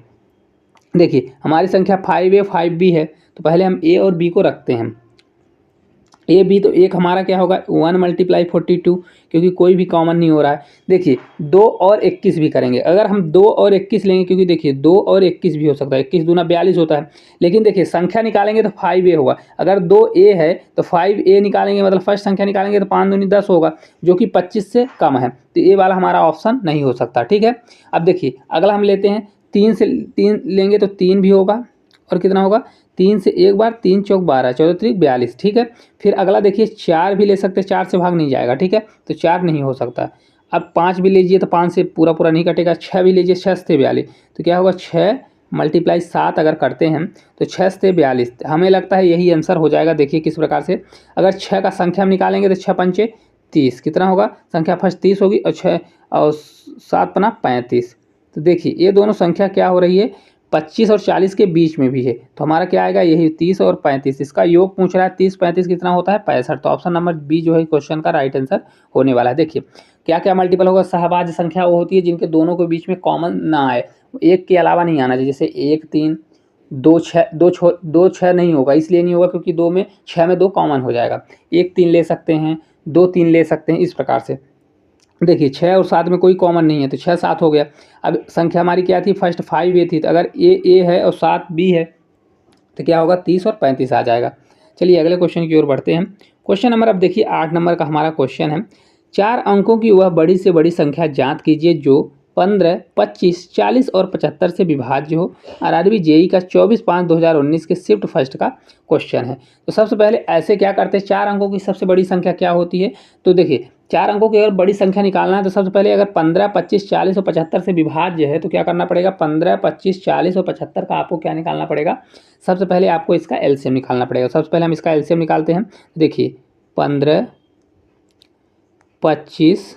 देखिए हमारी संख्या 5a 5b है, तो पहले हम a और b को रखते हैं। ए बी तो एक हमारा क्या होगा 1 × 42, क्योंकि कोई भी कॉमन नहीं हो रहा है। देखिए 2 और 21 भी करेंगे, अगर हम 2 और 21 लेंगे, क्योंकि देखिए 2 और 21 भी हो सकता है, 21 दूना 42 होता है। लेकिन देखिए संख्या निकालेंगे तो 5a होगा, अगर 2a है तो 5a निकालेंगे मतलब फर्स्ट संख्या निकालेंगे तो 5 दूनी 10 होगा, जो कि 25 से कम है, तो ये वाला हमारा ऑप्शन नहीं हो सकता। ठीक है, अब देखिए अगला हम लेते हैं 3 से 3 लेंगे तो 3 भी होगा और कितना होगा 3 से एक बार, 3 चौक 12, 14 त्रिक 42, ठीक है। फिर अगला देखिए 4 भी ले सकते हैं, 4 से भाग नहीं जाएगा, ठीक है, तो 4 नहीं हो सकता। अब 5 भी लीजिए तो 5 से पूरा पूरा नहीं कटेगा। 6 भी लीजिए, 6 से 42, तो क्या होगा 6 मल्टीप्लाई 7 अगर करते हैं तो 6 से 42, हमें लगता है यही आंसर हो जाएगा। देखिए किस प्रकार से, अगर 6 का संख्या हम निकालेंगे तो 6 पंचे 30, कितना होगा, संख्या फर्स्ट 30 होगी और 6 और 7 पना 35। तो देखिए ये दोनों संख्या क्या हो रही है, 25 और 40 के बीच में भी है, तो हमारा क्या आएगा, यही 30 और 35, इसका योग पूछ रहा है। 30 35 कितना होता है 65, तो ऑप्शन नंबर बी जो है क्वेश्चन का राइट आंसर होने वाला है। देखिए क्या क्या मल्टीपल होगा, सहभाज्य संख्या वो होती है जिनके दोनों के बीच में कॉमन ना आए, एक के अलावा नहीं आना चाहिए, जैसे 1 3 2 6, 2 6 नहीं होगा, इसलिए नहीं होगा क्योंकि 2 में 6 में 2 कॉमन हो जाएगा। 1 3 ले सकते हैं, 2 3 ले सकते हैं, इस प्रकार से। देखिए 6 और 7 में कोई कॉमन नहीं है, तो 6 7 हो गया। अब संख्या हमारी क्या थी, फर्स्ट 5 ए थी, तो अगर ए है और 7 बी है तो क्या होगा 30 और 35 आ जाएगा। चलिए अगले क्वेश्चन की ओर बढ़ते हैं। क्वेश्चन नंबर अब देखिए 8 नंबर का हमारा क्वेश्चन है, 4 अंकों की वह बड़ी से बड़ी संख्या ज्ञात कीजिए जो 15, 25, 40 और 75 से विभाज्य हो। आरआरबी जेई का 24/5/2019 के शिफ्ट फर्स्ट का क्वेश्चन है। तो सबसे पहले ऐसे क्या करते हैं, 4 अंकों की सबसे बड़ी संख्या क्या होती है, तो देखिए 4 अंकों की अगर बड़ी संख्या निकालना है तो सबसे पहले अगर 15, 25, 40 और 75 से विभाज्य है तो क्या करना पड़ेगा, 15, 25, 40 और 75 का आपको क्या निकालना पड़ेगा, सबसे पहले आपको इसका एलसीएम निकालना पड़ेगा। सबसे पहले हम इसका एलसीएम निकालते हैं। देखिए 15, 25,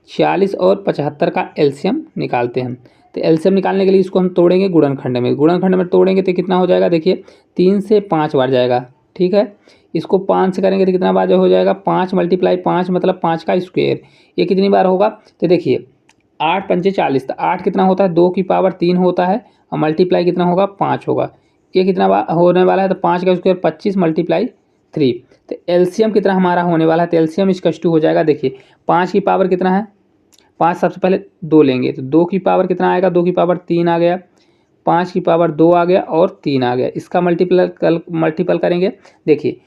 40 और 75 का एलसीएम निकालते हैं। तो एलसीएम निकालने के लिए इसको हम तोड़ेंगे गुणनखंड में, गुणनखंड में तोड़ेंगे तो कितना हो जाएगा, देखिए 3 से 5 बार जाएगा, ठीक है। इसको 5 से करेंगे तो कितना बार हो जाएगा, 5 × 5 मतलब 5 का स्क्वायर, ये कितनी बार होगा, तो देखिए 8 पंचे 40, तो 8 कितना होता है 2 की पावर 3 होता है, और मल्टीप्लाई कितना होगा 5 होगा। ये कितना बार होने वाला है, तो 5 का स्क्वायर 25 × 3, तो एलसीएम कितना हमारा होने वाला है, तो एलसीएम इक्वल टू हो जाएगा। देखिए 5 की पावर कितना है, 5 सबसे पहले 2 लेंगे तो 2 की पावर कितना आएगा, 2 की पावर 3 आ गया, 5 की पावर 2 आ गया और 3 आ गया, इसका मल्टीपल करेंगे। देखिए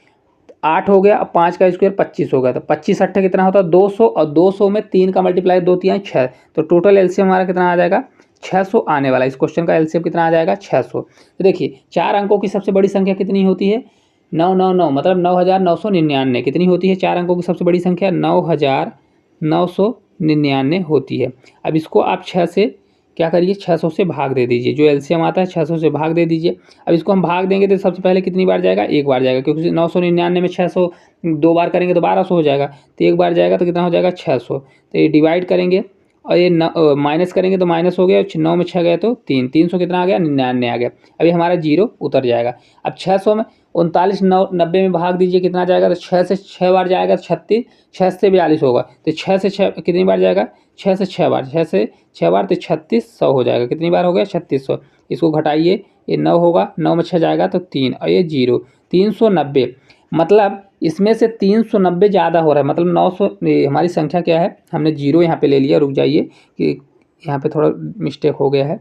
8 हो गया, अब 5 का स्क्वायर 25 हो गया, तो 25 8 कितना होता है 200, और 200 में 3 का मल्टीप्लाई 2 3 6, तो टोटल एलसीएम हमारा कितना आ जाएगा 600 आने वाला। इस क्वेश्चन का एलसीएम कितना आ जाएगा 600। तो देखिए 4 अंकों की सबसे बड़ी संख्या कितनी होती है, 999 मतलब 9999 कितनी होती है, 4 अंकों की सबसे बड़ी संख्या 9999 होती है। अब इसको आप 6 से क्या करिए, 600 से भाग दे दीजिए, जो एलसीएम आता है 600 से भाग दे दीजिए। अब इसको हम भाग देंगे तो सबसे पहले कितनी बार जाएगा, एक बार जाएगा, क्योंकि 999 में 600 2 बार करेंगे तो 1200 हो जाएगा, तो एक बार जाएगा तो कितना हो जाएगा 600। तो ये डिवाइड करेंगे और ये माइनस करेंगे तो माइनस हो गया, 9 में 6 गए तो 3, 300 कितना आ गया 99 आ गया। अभी हमारा जीरो उतर जाएगा। अब 600 में 39 90 में भाग दीजिए, कितना जाएगा, तो 6 से 6 बार जाएगा तो 36, 6 से 42 होगा, तो 6 से 6 कितनी बार जाएगा, 6 से 6 बार, 6 से 6 बार तो 3600 हो जाएगा, कितनी बार हो गया 3600। इसको घटाइए, ये 9 होगा, 9 में 6 जाएगा तो 3 और ये जीरो, 390, मतलब इसमें से 390 ज़्यादा हो रहा है, मतलब 900 हमारी संख्या क्या है, हमने जीरो यहाँ पे ले लिया, रुक जाइए कि यहाँ पे थोड़ा मिस्टेक हो गया है,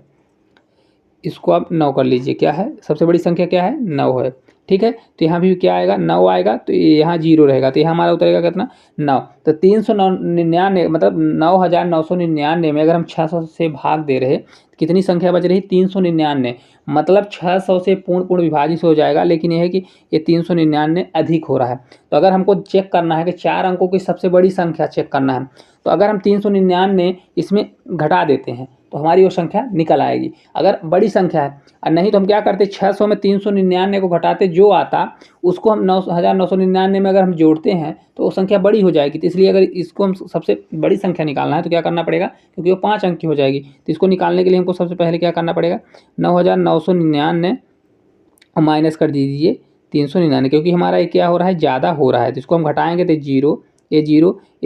इसको आप 9 कर लीजिए, क्या है सबसे बड़ी संख्या क्या है 9 है, ठीक है। तो यहाँ भी क्या आएगा 9 आएगा, तो यहाँ जीरो रहेगा, तो यहाँ हमारा उतरेगा कितना 9, तो 399 मतलब 9999 में अगर हम 600 से भाग दे रहे कितनी संख्या बच रही 399, मतलब 600 से पूर्ण विभाजित हो जाएगा, लेकिन यह है कि ये 399 अधिक हो रहा है। तो अगर हमको चेक करना है कि 4 अंकों की सबसे बड़ी संख्या चेक करना है, तो अगर हम 399 इसमें घटा देते हैं तो हमारी वो संख्या निकल आएगी, अगर बड़ी संख्या है। और नहीं तो हम क्या करते 600 में 399 को घटाते, जो आता उसको हम 9999 में अगर हम जोड़ते हैं तो वो संख्या बड़ी हो जाएगी। तो इसलिए अगर इसको हम सबसे बड़ी संख्या निकालना है तो क्या करना पड़ेगा, क्योंकि वो 5 अंक की हो जाएगी, तो इसको निकालने के लिए हमको सबसे पहले क्या करना पड़ेगा 9999 माइनस कर दीजिए 399, क्योंकि हमारा ये क्या हो रहा है ज़्यादा हो रहा है, तो इसको हम घटाएंगे तो जीरो, ये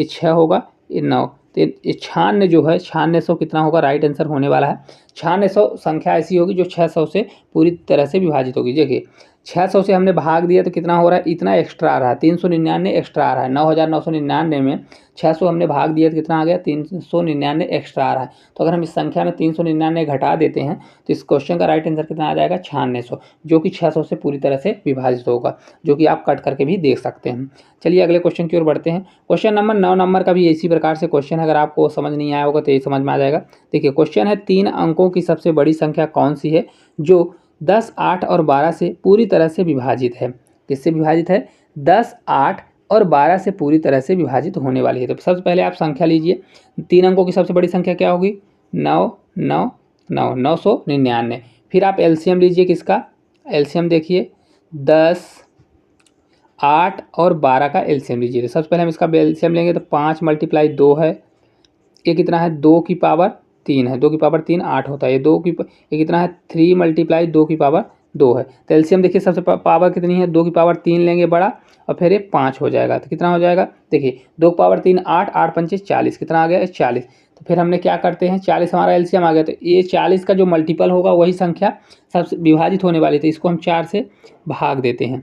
6 होगा, ये 9, तो ये 96 जो है 9600 कितना होगा, राइट आंसर होने वाला है। 9600 संख्या ऐसी होगी जो 600 से पूरी तरह से विभाजित होगी। देखिए 600 से हमने भाग दिया तो कितना हो रहा है, इतना एक्स्ट्रा आ रहा है, 399 एक्स्ट्रा आ रहा है, 9999 में 600 हमने भाग दिया तो कितना आ गया 399 एक्स्ट्रा आ रहा है। तो अगर हम इस संख्या में 399 घटा देते हैं तो इस क्वेश्चन का राइट आंसर कितना आ जाएगा 9600, जो कि 600 से पूरी तरह से विभाजित होगा, जो कि आप कट करके भी देख सकते हैं। चलिए अगले क्वेश्चन की ओर बढ़ते हैं। क्वेश्चन नंबर 9 नंबर का भी इसी प्रकार से क्वेश्चन है, अगर आपको समझ नहीं आया होगा तो ये समझ में आ जाएगा। देखिए क्वेश्चन है 3 अंकों की सबसे बड़ी संख्या कौन सी है जो 10, 8 और 12 से पूरी तरह से विभाजित है। किससे विभाजित है? 10, 8 और 12 से पूरी तरह से विभाजित होने वाली है। तो सबसे पहले आप संख्या लीजिए, 3 अंकों की सबसे बड़ी संख्या क्या होगी? 9, 9, 9, 999। फिर आप एलसीएम लीजिए, किसका एलसीएम देखिए, 10, 8 और 12 का एलसीएम लीजिए। तो सबसे पहले हम इसका एलसीएम लेंगे तो 5 × 2 है, ये कितना है? 2 की पावर 3 है, 2 की पावर 3 8 होता है। ये कितना है? 3 × 2 की पावर 2 है। तो एलसीएम देखिए सबसे पावर कितनी है? 2 की पावर 3 लेंगे बड़ा और फिर ये 5 हो जाएगा। तो कितना हो जाएगा? देखिए 2 की पावर 3 8, 8 पंचे 40, कितना आ गया? 40। तो फिर हमने क्या करते हैं, 40 हमारा एलसीएम आ गया। तो ये 40 का जो मल्टीपल होगा वही संख्या सबसे विभाजित होने वाली थी, इसको हम 4 से भाग देते हैं।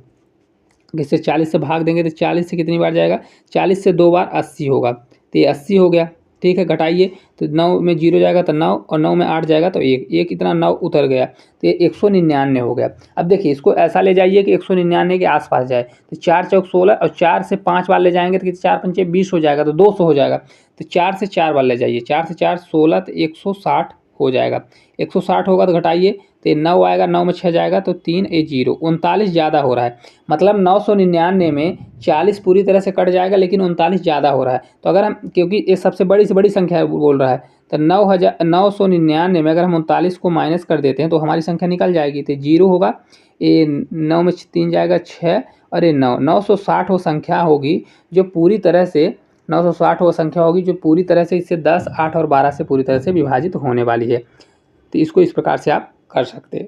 किससे? 40 से भाग देंगे तो 40 से कितनी बार जाएगा? 40 से 2 बार 80 होगा, तो ये 80 हो गया। ठीक है, घटाइए तो 9 में 0 जाएगा तो 9 और 9 में 8 जाएगा तो 1, ये कितना? 9 उतर गया, तो ये 199 हो गया। अब देखिए इसको ऐसा ले जाइए कि 199 के आसपास जाए, तो 4 चौक 16 और 4 से 5 बार ले जाएंगे तो 4 पंचे 20 हो जाएगा, तो 200 हो जाएगा। तो 4 से 4 बार ले जाइए, 4 से 4 16, तो 160 हो जाएगा। 160 होगा तो घटाइए तो 9 आएगा, 9 में 6 जाएगा तो 3 ए 0, 39 ज़्यादा हो रहा है। मतलब 999 में 40 पूरी तरह से कट जाएगा लेकिन 39 ज़्यादा हो रहा है। तो अगर हम, क्योंकि ये सबसे बड़ी से बड़ी संख्या बोल रहा है, तो 999 में अगर हम 39 को माइनस कर देते हैं तो हमारी संख्या निकल जाएगी, तो 0 होगा, ये 9 में 3 जाएगा 6 और ये 9, 960 वो संख्या होगी जो पूरी तरह से 960 वो संख्या होगी जो पूरी तरह से इससे 10, 8 और 12 से पूरी तरह से विभाजित होने वाली है। तो इसको इस प्रकार से आप कर सकते हैं।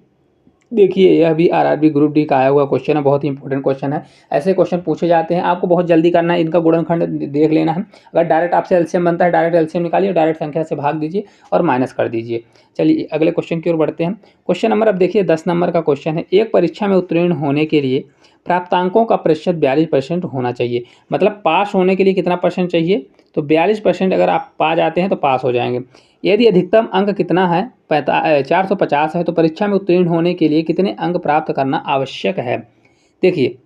देखिए यह भी आरआरबी ग्रुप डी का आया हुआ क्वेश्चन है, बहुत ही इंपॉर्टेंट क्वेश्चन है। ऐसे क्वेश्चन पूछे जाते हैं, आपको बहुत जल्दी करना है, इनका गुणनखंड देख लेना है। अगर डायरेक्ट आपसे एलसीएम बनता है, डायरेक्ट एलसीएम निकालिए, डायरेक्ट संख्या से भाग दीजिए और माइनस कर दीजिए। चलिए अगले क्वेश्चन की ओर बढ़ते हैं। क्वेश्चन नंबर अब देखिए 10 नंबर का क्वेश्चन है। एक परीक्षा में उत्तीर्ण होने के लिए प्राप्तांकों का प्रतिशत 42% होना चाहिए। मतलब पास होने के लिए कितना परसेंट चाहिए? तो 42% अगर आप पा जाते हैं तो पास हो जाएंगे। यदि अधिकतम अंक कितना है? 450 है, तो परीक्षा में उत्तीर्ण होने के लिए कितने अंक प्राप्त करना आवश्यक है? देखिए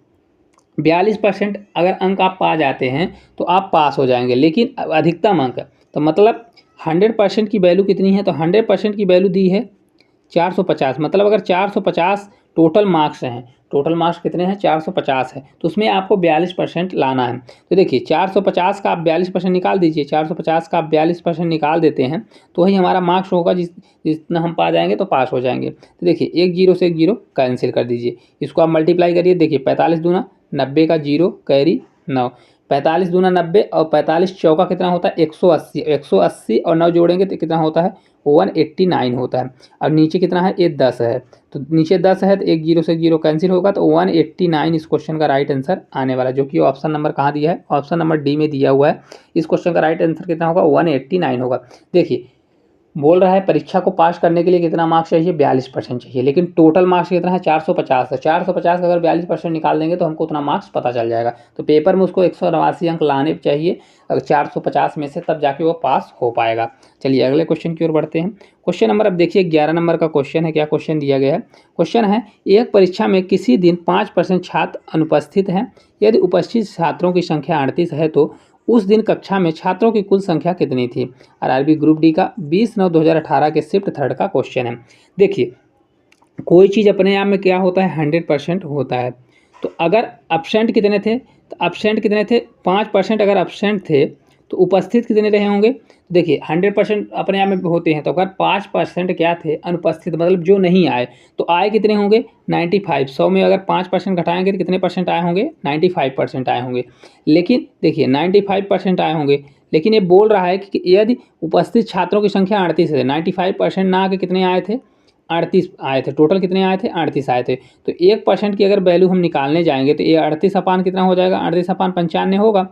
42% अगर अंक आप पा जाते हैं तो आप पास हो जाएंगे, लेकिन अधिकतम अंक, तो मतलब 100% की वैल्यू कितनी है? तो 100% की वैल्यू दी है 450। मतलब अगर 450 टोटल मार्क्स हैं, टोटल मार्क्स कितने हैं? 450 है, तो उसमें आपको 42% लाना है। तो देखिए 450 का आप 42% निकाल दीजिए, 450 का आप 42% निकाल देते हैं तो वही हमारा मार्क्स होगा, जितना हम पा जाएंगे तो पास हो जाएंगे। तो देखिए 1 0 से 1 0 कैंसिल कर दीजिए, इसको आप मल्टीप्लाई करिए। देखिए 45 दूना 90 का 0 कैरी 9, 45 दूना 90 और 45 चौका कितना होता है? 180, 180 और 9 जोड़ेंगे तो कितना होता है? 189 होता है। अब नीचे कितना है? ये 10 है, तो नीचे 10 है तो 1 0 से 0 कैंसिल होगा, तो 189 इस क्वेश्चन का राइट आंसर आने वाला है, जो कि ऑप्शन नंबर कहाँ दिया है? ऑप्शन नंबर डी में दिया हुआ है। इस क्वेश्चन का राइट आंसर कितना होगा? 189 होगा। देखिए बोल रहा है परीक्षा को पास करने के लिए कितना मार्क्स चाहिए? 42% चाहिए, लेकिन टोटल मार्क्स कितना है? 450 है। 450 का अगर 42% निकाल देंगे तो हमको उतना मार्क्स पता चल जाएगा। तो पेपर में उसको 189 अंक लाने चाहिए अगर 450 में से, तब जाके वो पास हो पाएगा। चलिए अगले क्वेश्चन की ओर बढ़ते हैं। क्वेश्चन नंबर अब देखिए 11 नंबर का क्वेश्चन है। क्या क्वेश्चन दिया गया है? क्वेश्चन है, एक परीक्षा में किसी दिन 5% छात्र अनुपस्थित हैं। यदि उपस्थित छात्रों की संख्या 38 है तो उस दिन कक्षा में छात्रों की कुल संख्या कितनी थी? आरआरबी ग्रुप डी का 20/9/2018 के शिफ्ट 3 का क्वेश्चन है। देखिए कोई चीज़ अपने आप में क्या होता है? 100% होता है। तो अगर एब्सेंट कितने थे? तो एब्सेंट कितने थे? 5% अगर एब्सेंट थे तो उपस्थित कितने रहे होंगे? देखिए 100% अपने आप में होते हैं, तो अगर 5% क्या थे? अनुपस्थित, मतलब जो नहीं आए, तो आए कितने होंगे? 95। 100 में अगर 5% घटाएंगे तो कितने परसेंट आए होंगे? 95% आए होंगे। लेकिन देखिए 95% आए होंगे, लेकिन ये बोल रहा है कि यदि उपस्थित छात्रों की संख्या 38 है, 95% ना आके कितने आए थे? 38 आए थे। टोटल कितने आए थे? 38 आए थे। तो 1% की अगर वैल्यू हम निकालने जाएंगे तो ये 38 अपान कितना हो जाएगा? 38 अपान 95 होगा।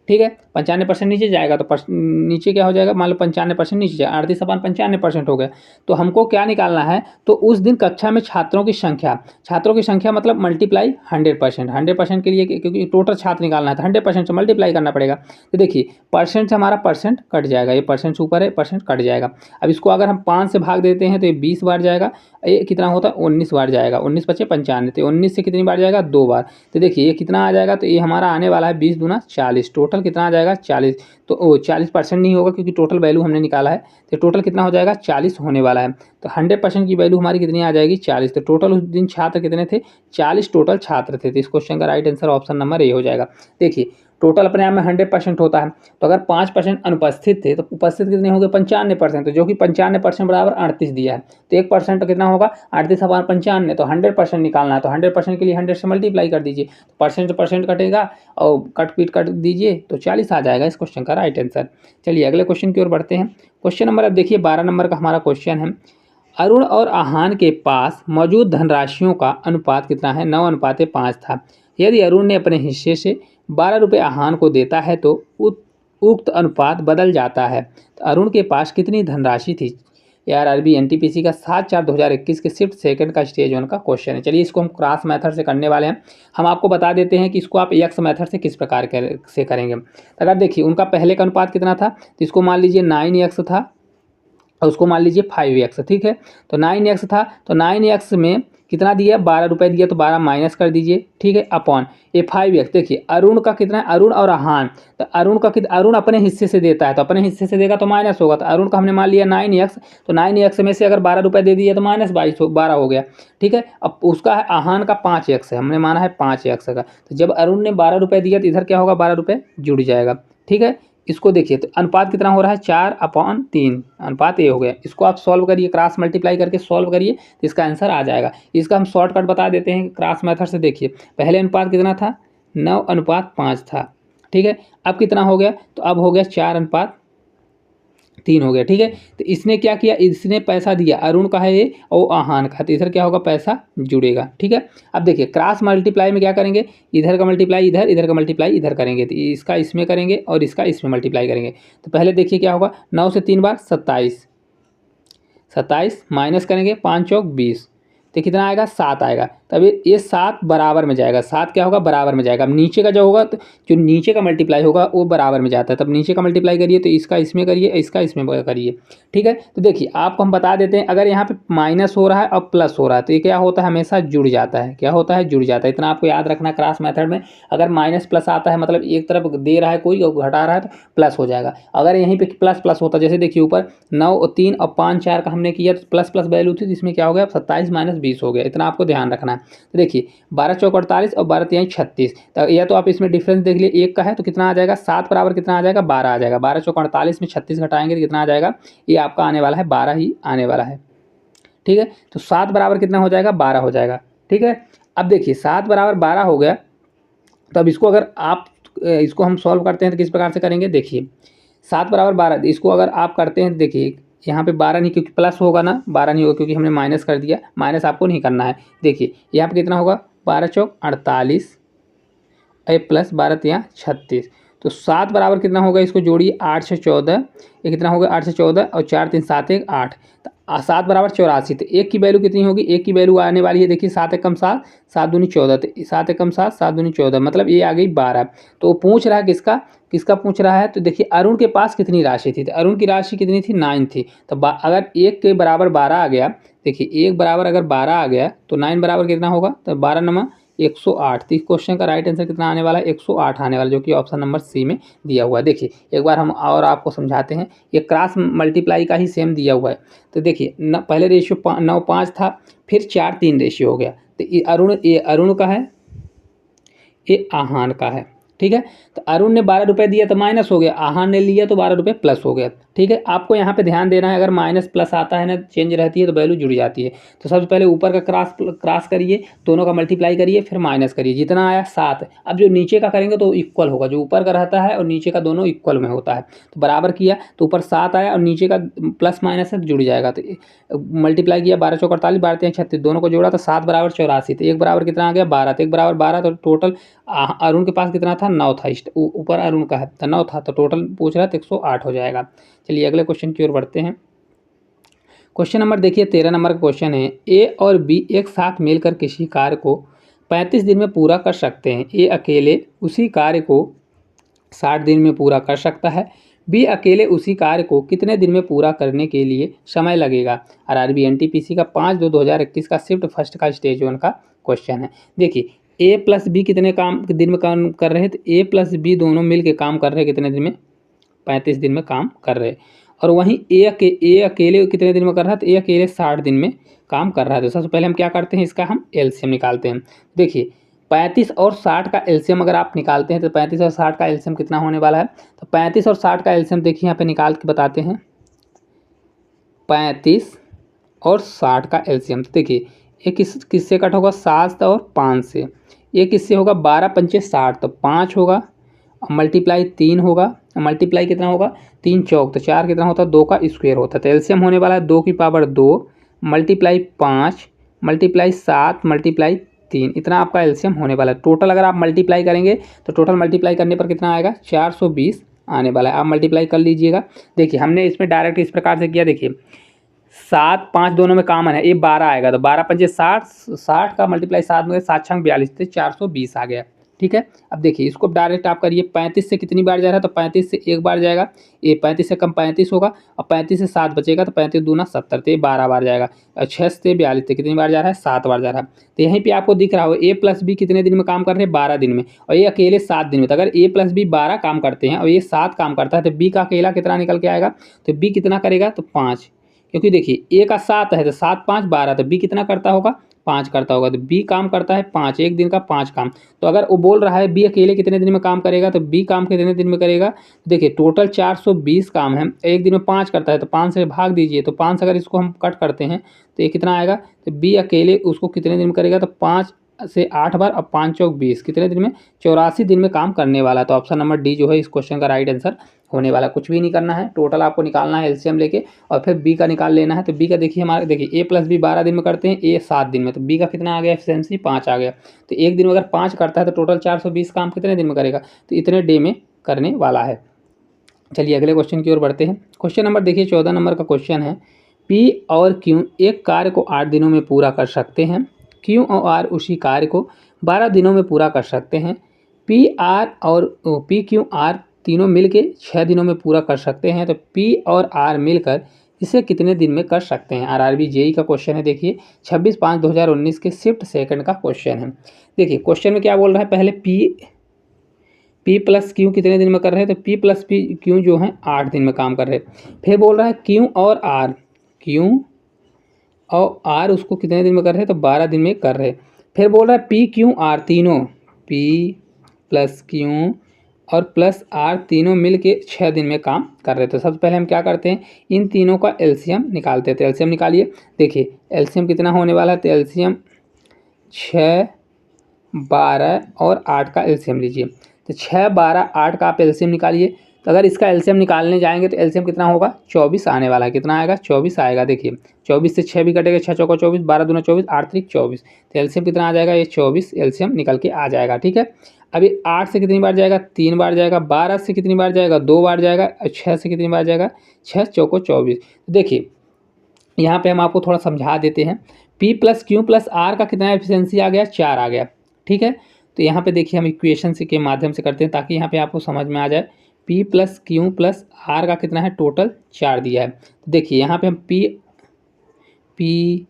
ठीक है, 95% नीचे जाएगा तो नीचे क्या हो जाएगा? मान लो 95% नीचे जाएगा, 38/95% हो गया। तो हमको क्या निकालना है? तो उस दिन कक्षा में छात्रों की संख्या मतलब मल्टीप्लाई 100%। 100% के लिए, क्योंकि टोटल छात्र निकालना है तो 100% से मल्टीप्लाई करना पड़ेगा। तो देखिए परसेंट से हमारा परसेंट कट जाएगा, ये परसेंट से ऊपर है, परसेंट कट जाएगा। अब इसको अगर हम 5 से भाग देते हैं तो ये 20 बार जाएगा, ये कितना होता है? 19 बार जाएगा। 19 × 5 = 95, तो 19 से कितनी बार जाएगा? 2 बार। तो देखिए ये कितना आ जाएगा? तो ये हमारा आने वाला है 20 दूना 40, टोटल कितना आ जाएगा? 40। तो 40% नहीं होगा क्योंकि टोटल वैल्यू हमने निकाला है, तो टोटल कितना हो जाएगा 40 होने वाला है। तो 100% की वैल्यू हमारी कितनी आ जाएगी 40। तो टोटल उस दिन छात्र कितने थे 40 टोटल छात्र थे। तो इस क्वेश्चन का right answer option number A हो जाएगा। देखिए टोटल अपने आप में 100% होता है, तो अगर 5% अनुपस्थित थे तो उपस्थित कितने हो गए 95%, तो जो कि 95% बराबर 38 दिया है। तो 1% कितना होगा 38/95, तो 100% निकालना है, तो 100% के लिए 100 से मल्टीप्लाई कर दीजिए, परसेंट से परसेंट कटेगा और कट पीट कर दीजिए तो 40 आ जाएगा इस क्वेश्चन का राइट आंसर। चलिए अगले क्वेश्चन की ओर बढ़ते हैं। क्वेश्चन नंबर अब देखिए 12 नंबर का हमारा क्वेश्चन है, अरुण और आहान के पास मौजूद धनराशियों का अनुपात कितना है 9:5 था। यदि अरुण ने अपने हिस्से से 12 रुपये आहान को देता है तो उक्त अनुपात बदल जाता है। तो अरुण के पास कितनी धनराशि थी। ARRB NTPC का 7/4/2021 के शिफ्ट सेकंड का स्टेज 1 का क्वेश्चन है। चलिए इसको हम क्रॉस मेथड से करने वाले हैं। हम आपको बता देते हैं कि इसको आप एक्स मेथड से किस प्रकार से करेंगे। अगर देखिए उनका पहले का अनुपात कितना था, तो इसको मान लीजिए 9x था और उसको मान लीजिए 5x, ठीक है। तो 9x था, तो 9x में कितना दिया 12 रुपये दिया, तो 12 माइनस कर दीजिए, ठीक है, अपॉन ये 5x। देखिए अरुण का कितना है, अरुण और आहान, तो अरुण का कितना, अरुण अपने हिस्से से देता है तो अपने हिस्से से देगा तो माइनस होगा। तो अरुण का हमने मान लिया 9x, तो 9x में से अगर 12 रुपये दे दिया तो माइनस 12 हो गया, ठीक है। अब उसका है आहान का 5x है, हमने माना है 5x का, तो जब अरुण ने 12 रुपये दिया तो इधर क्या होगा 12 रुपये जुड़ जाएगा, ठीक है। इसको देखिए तो अनुपात कितना हो रहा है 4/3, अनुपात ये हो गया। इसको आप सॉल्व करिए, क्रॉस मल्टीप्लाई करके सॉल्व करिए तो इसका आंसर आ जाएगा। इसका हम शॉर्टकट बता देते हैं क्रॉस मेथड से। देखिए पहले अनुपात कितना था 9:5 था, ठीक है। अब कितना हो गया, तो अब हो गया 4/3 हो गया, ठीक है। तो इसने क्या किया, इसने पैसा दिया, अरुण का है ये और आहान का, तो इधर क्या होगा पैसा जुड़ेगा, ठीक है। अब देखिए क्रॉस मल्टीप्लाई में क्या करेंगे, इधर का मल्टीप्लाई इधर, इधर का मल्टीप्लाई इधर करेंगे, तो इसका इसमें करेंगे और इसका इसमें मल्टीप्लाई करेंगे। तो पहले देखिए क्या होगा 9 से 3 बार 27, 27 माइनस करेंगे 5 चौक 20, तो कितना आएगा 7 आएगा। तब ये 7 बराबर में जाएगा, 7 क्या होगा बराबर में जाएगा। अब नीचे का जो होगा, तो जो नीचे का मल्टीप्लाई होगा वो बराबर में जाता है, तब नीचे का मल्टीप्लाई करिए तो इसका इसमें करिए, इसका इसमें करिए, ठीक है। तो देखिए आपको हम बता देते हैं, अगर यहाँ पे माइनस हो रहा है और प्लस हो रहा है तो ये क्या होता है हमेशा जुड़ जाता है, क्या होता है जुड़ जाता है। इतना आपको याद रखना क्रॉस मेथड में, अगर माइनस प्लस आता है मतलब एक तरफ दे रहा है कोई और घटा रहा है तो प्लस हो जाएगा। अगर यहीं पे प्लस प्लस होता, जैसे देखिए ऊपर 9 और 3 और 5 4 का हमने किया तो प्लस प्लस वैल्यू थी, तो इसमें क्या हो गया 27 माइनस 20 हो गया। इतना आपको ध्यान रखना है। तो देखिए 12 चौक 48 और 12 तिहाई 36, तो या तो आप इसमें डिफरेंस देख लिए, एक का है तो कितना आ जाएगा 7 बराबर कितना आ जाएगा 12 आ जाएगा। 12 चौक 48 में 36 घटाएंगे तो कितना आ जाएगा, ये आपका आने वाला है 12 ही आने वाला है, ठीक है। तो 7 बराबर कितना हो जाएगा 12 हो जाएगा, ठीक है। अब देखिए 7 बराबर 12 हो गया, तो अब इसको अगर आप इसको हम सॉल्व करते हैं तो किस प्रकार से करेंगे। देखिए 7 बराबर 12, इसको अगर आप करते हैं, देखिए यहाँ पे 12 नहीं क्योंकि प्लस होगा ना, 12 नहीं होगा क्योंकि हमने माइनस कर दिया, माइनस आपको नहीं करना है। देखिए यहाँ पे कितना होगा 12 चौक 48 प्लस 12 तिया 36, तो 7 बराबर कितना होगा, इसको जोड़िए 8 से 14, ये कितना होगा 8 से 14 और 4 3 7 1 8, तो 7 बराबर 84। तो एक की वैल्यू कितनी होगी, एक की वैल्यू आने वाली है, देखिए 7 एकम 7, 7 दूनी 14, तो 7 एकम 7, 7 दूनी 14, मतलब ये आ गई 12। तो वो पूछ रहा है किसका किसका पूछ रहा है, तो देखिए अरुण के पास कितनी राशि थी, तो अरुण की राशि कितनी थी 9 थी। तो अगर एक के बराबर 12 आ गया, देखिए एक बराबर अगर 12 आ गया तो 9 बराबर कितना होगा, तो 12 नमा 108। तो इस क्वेश्चन का राइट आंसर कितना आने वाला है 108 आने वाला, जो कि ऑप्शन नंबर सी में दिया हुआ है। देखिए एक बार हम और आपको समझाते हैं, ये क्रॉस मल्टीप्लाई का ही सेम दिया हुआ है। तो देखिए पहले रेशियो 9:5 था, फिर 4:3 रेशियो हो गया, तो ये अरुण का है, ये आहान का है, ठीक है। तो अरुण ने 12 रुपये दिया तो माइनस हो गया, आहान ने लिया तो 12 रुपये प्लस हो गया, ठीक है। आपको यहाँ पे ध्यान देना है, अगर माइनस प्लस आता है ना चेंज रहती है तो वैल्यू जुड़ जाती है। तो सबसे पहले ऊपर का क्रॉस करिए, दोनों का मल्टीप्लाई करिए, फिर माइनस करिए, जितना आया 7। अब जो नीचे का करेंगे तो इक्वल होगा, जो ऊपर का रहता है और नीचे का दोनों इक्वल में होता है। तो बराबर किया तो ऊपर 7 आया और नीचे का प्लस माइनस है जुड़ जाएगा। तो मल्टीप्लाई किया 12 चौक 48, 12 तिहाई 36, दोनों को जोड़ा तो 7 बराबर 84, तो एक बराबर कितना आ गया 12, तो एक बराबर 12, तो टोटल अरुण के पास कितना था 9 था, ऊपर अरुण का है तो 9 था, तो टोटल पूछ रहा है तो 108 हो जाएगा। चलिए अगले क्वेश्चन की ओर बढ़ते हैं। क्वेश्चन नंबर देखिए 13 नंबर का क्वेश्चन है, ए और बी एक साथ मिलकर किसी कार्य को 35 दिन में पूरा कर सकते हैं। ए अकेले उसी कार्य को 60 दिन में पूरा कर सकता है। बी अकेले उसी कार्य को कितने दिन में पूरा करने के लिए समय लगेगा। आरआरबी एनटीपीसी का 5/2/2021 का शिफ्ट फर्स्ट का स्टेज 1 का क्वेश्चन है। देखिए ए प्लस बी कितने काम दिन में काम कर रहे हैं, तो ए प्लस बी दोनों मिल के काम कर रहे हैं कितने दिन में 35 दिन में काम कर रहे हैं। और वहीं ए अकेले कितने दिन में कर रहा है, तो ए अकेले 60 दिन में काम कर रहा है। तो सबसे पहले हम क्या करते हैं, इसका हम एलसीएम निकालते हैं। देखिए 35 और 60 का एलसीएम अगर आप निकालते हैं तो 35 और 60 का एलसीएम कितना होने वाला है, तो 35 और 60 का एलसीएम देखिए यहाँ पे निकाल के बताते हैं। 35 और 60 का एलसीएम, तो देखिए ये किससे कट होगा, 7 और 5 से। ये किससे होगा, 12 पंचे 60, तो 5 होगा, और मल्टीप्लाई 3 होगा, मल्टीप्लाई कितना होगा 3 चौक, तो 4 कितना होता है, 2 का स्क्वायर होता है। तो एलसीएम होने वाला है 2 की पावर 2 मल्टीप्लाई 5 मल्टीप्लाई 7 मल्टीप्लाई 3, इतना आपका एलसीएम होने वाला है। टोटल अगर आप मल्टीप्लाई करेंगे तो टोटल मल्टीप्लाई करने पर कितना आएगा, 420 आने वाला है। आप मल्टीप्लाई कर लीजिएगा। देखिए हमने इसमें डायरेक्ट इस प्रकार से किया, देखिए 7 5 दोनों में कॉमन है, ये 12 आएगा, तो 12 पंजे 60, 60 का मल्टीप्लाई 7 में 7 छंग 42 थे, 420 आ गया। ठीक है, अब देखिए इसको डायरेक्ट आप करिए। 35 से कितनी बार जा रहा है, तो 35 से एक बार जाएगा, ये 35 से कम 35 होगा, और 35 से 7 बचेगा, तो 35 दूना 70, तो ये 12 बार जाएगा। और 6 से 42 थे, कितनी बार जा रहा है, 7 बार जा रहा है। तो यहीं पे आपको दिख रहा हो ए प्लस बी कितने दिन में काम कर रहे हैं, 12 दिन में, और ये अकेले 7 दिन में। तो अगर ए प्लस बी 12 काम करते हैं और ये 7 काम करता है, तो बी का अकेला कितना निकल के आएगा, तो बी कितना करेगा, तो 5, क्योंकि देखिए ए का 7 है, तो 7 5 12, तो बी कितना करता होगा, 5 करता होगा। तो बी काम करता है 5, एक दिन का 5 काम। तो अगर वो बोल रहा है बी अकेले कितने दिन में काम करेगा, तो बी काम कितने दिन में करेगा, तो देखिए टोटल 420 काम है, एक दिन में 5 करता है, तो 5 से भाग दीजिए, तो 5 अगर इसको हम कट करते हैं तो ये कितना आएगा, तो बी अकेले उसको कितने दिन में करेगा, तो 5 से 8 बार, और 5 चौक 20, कितने दिन में, 84 दिन में काम करने वाला। तो ऑप्शन नंबर डी जो है इस क्वेश्चन का राइट आंसर होने वाला। कुछ भी नहीं करना है, टोटल आपको निकालना है एलसीएम लेके, और फिर बी का निकाल लेना है। तो बी का देखिए हमारे, देखिए ए प्लस बी 12 दिन में करते हैं, ए 7 दिन में, तो बी का कितना आ गया एफिशिएंसी, 5 आ गया। तो एक दिन में अगर 5 करता है तो टोटल 420 काम कितने दिन में करेगा, तो इतने डे में करने वाला है। चलिए अगले क्वेश्चन की ओर बढ़ते हैं। क्वेश्चन नंबर देखिए 14 नंबर का क्वेश्चन है, पी और क्यू एक कार्य को 8 दिनों में पूरा कर सकते हैं, क्यू और आर उसी कार्य को 12 दिनों में पूरा कर सकते हैं। पी क्यू आर तीनों मिलके 6 दिनों में पूरा कर सकते हैं, तो पी और आर मिलकर इसे कितने दिन में कर सकते हैं। आरआरबी जेई का क्वेश्चन है, देखिए 26/5/2019 के शिफ्ट सेकंड का क्वेश्चन है। देखिए क्वेश्चन में क्या बोल रहा है, पहले पी प्लस क्यू कितने दिन में कर रहे हैं, तो पी प्लस पी क्यू जो है 8 दिन में काम कर रहे हैं। फिर बोल रहा है क्यू और आर उसको कितने दिन में कर रहे हैं, तो 12 दिन में कर रहे हैं। फिर बोल रहा है पी क्यू आर तीनों, पी प्लस क्यू और प्लस आर तीनों मिल के 6 दिन में काम कर रहे थे। तो सबसे पहले हम क्या करते हैं, इन तीनों का एलसीएम निकालते हैं। तो एलसीएम निकालिए। देखिए एलसीएम कितना होने वाला है, तो एलसीएम 6 12 और 8 का एलसीएम लीजिए। तो 6 12 8 का आप एलसीएम निकालिए। तो अगर इसका एलसीएम निकालने जाएंगे तो एलसीएम कितना होगा, 24 आने वाला है। कितना आएगा, 24 आएगा। देखिए 24 से 6 भी कटेगा, 6 चौका 24, 12 दूना 24, 8 3 24। तो एलसीएम कितना आ जाएगा, ये 24 एलसीएम निकल के आ जाएगा। ठीक है, अभी 8 से कितनी बार जाएगा, 3 बार जाएगा। 12 से कितनी बार जाएगा, 2 बार जाएगा। 6 से कितनी बार जाएगा, 6 चौको 24। देखिए यहाँ पे हम आपको थोड़ा समझा देते हैं। P plus Q plus R का कितना एफिशिएंसी आ गया, 4 आ गया। ठीक है, तो यहाँ पे देखिए हम इक्वेशन के माध्यम से करते हैं ताकि यहाँ पे आपको समझ में आ जाए। P plus Q plus R का कितना है, टोटल 4 दिया है। तो देखिए यहाँ पे हम P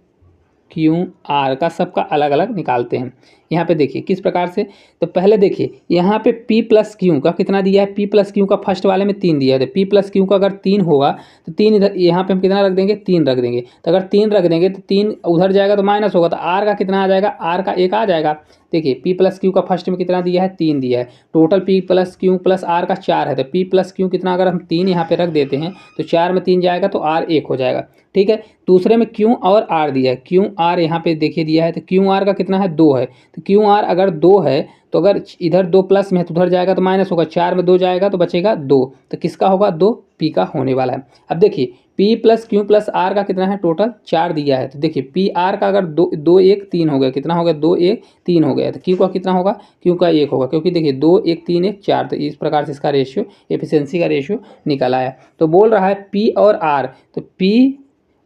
क्यू आर का सबका अलग अलग निकालते हैं। यहाँ पे देखिए किस प्रकार से, तो पहले देखिए यहाँ पे P प्लस क्यू का कितना दिया है, P प्लस क्यू का फर्स्ट वाले में 3 दिया है। तो P प्लस क्यू का अगर 3 होगा तो 3 इधर, यहाँ पे हम कितना रख देंगे, 3 रख देंगे। तो अगर 3 रख देंगे तो 3 उधर जाएगा तो माइनस होगा, तो आर का कितना आ जाएगा, आर का 1 आ जाएगा। देखिए P प्लस क्यू का फर्स्ट में कितना दिया है, 3 दिया है। Total P plus Q plus R का 4 है। तो P प्लस क्यू कितना, अगर हम 3 यहाँ पे रख देते हैं तो 4 में 3 जाएगा तो आर 1 हो जाएगा। ठीक है, दूसरे में क्यू और आर दिया है। क्यू आर यहाँ पे देखिए दिया है, तो क्यू आर का कितना है, 2 है। तो क्यू आर अगर 2 है तो अगर इधर 2 प्लस में है तो उधर जाएगा तो माइनस होगा। 4 में 2 जाएगा तो बचेगा 2। तो किसका होगा, 2 पी का होने वाला है। अब देखिए P plus Q plus R का कितना है, टोटल 4 दिया है। तो देखिए पी आर का अगर 2 1 3 हो गया, कितना हो गया, 2 1 3 हो गया। तो क्यू का कितना होगा, क्यू का 1 होगा, क्योंकि देखिए 2 1 3 1 4। तो इस प्रकार से इसका रेशियो, एफिशिएंसी का रेशियो निकल आया। तो बोल रहा है P और R, तो P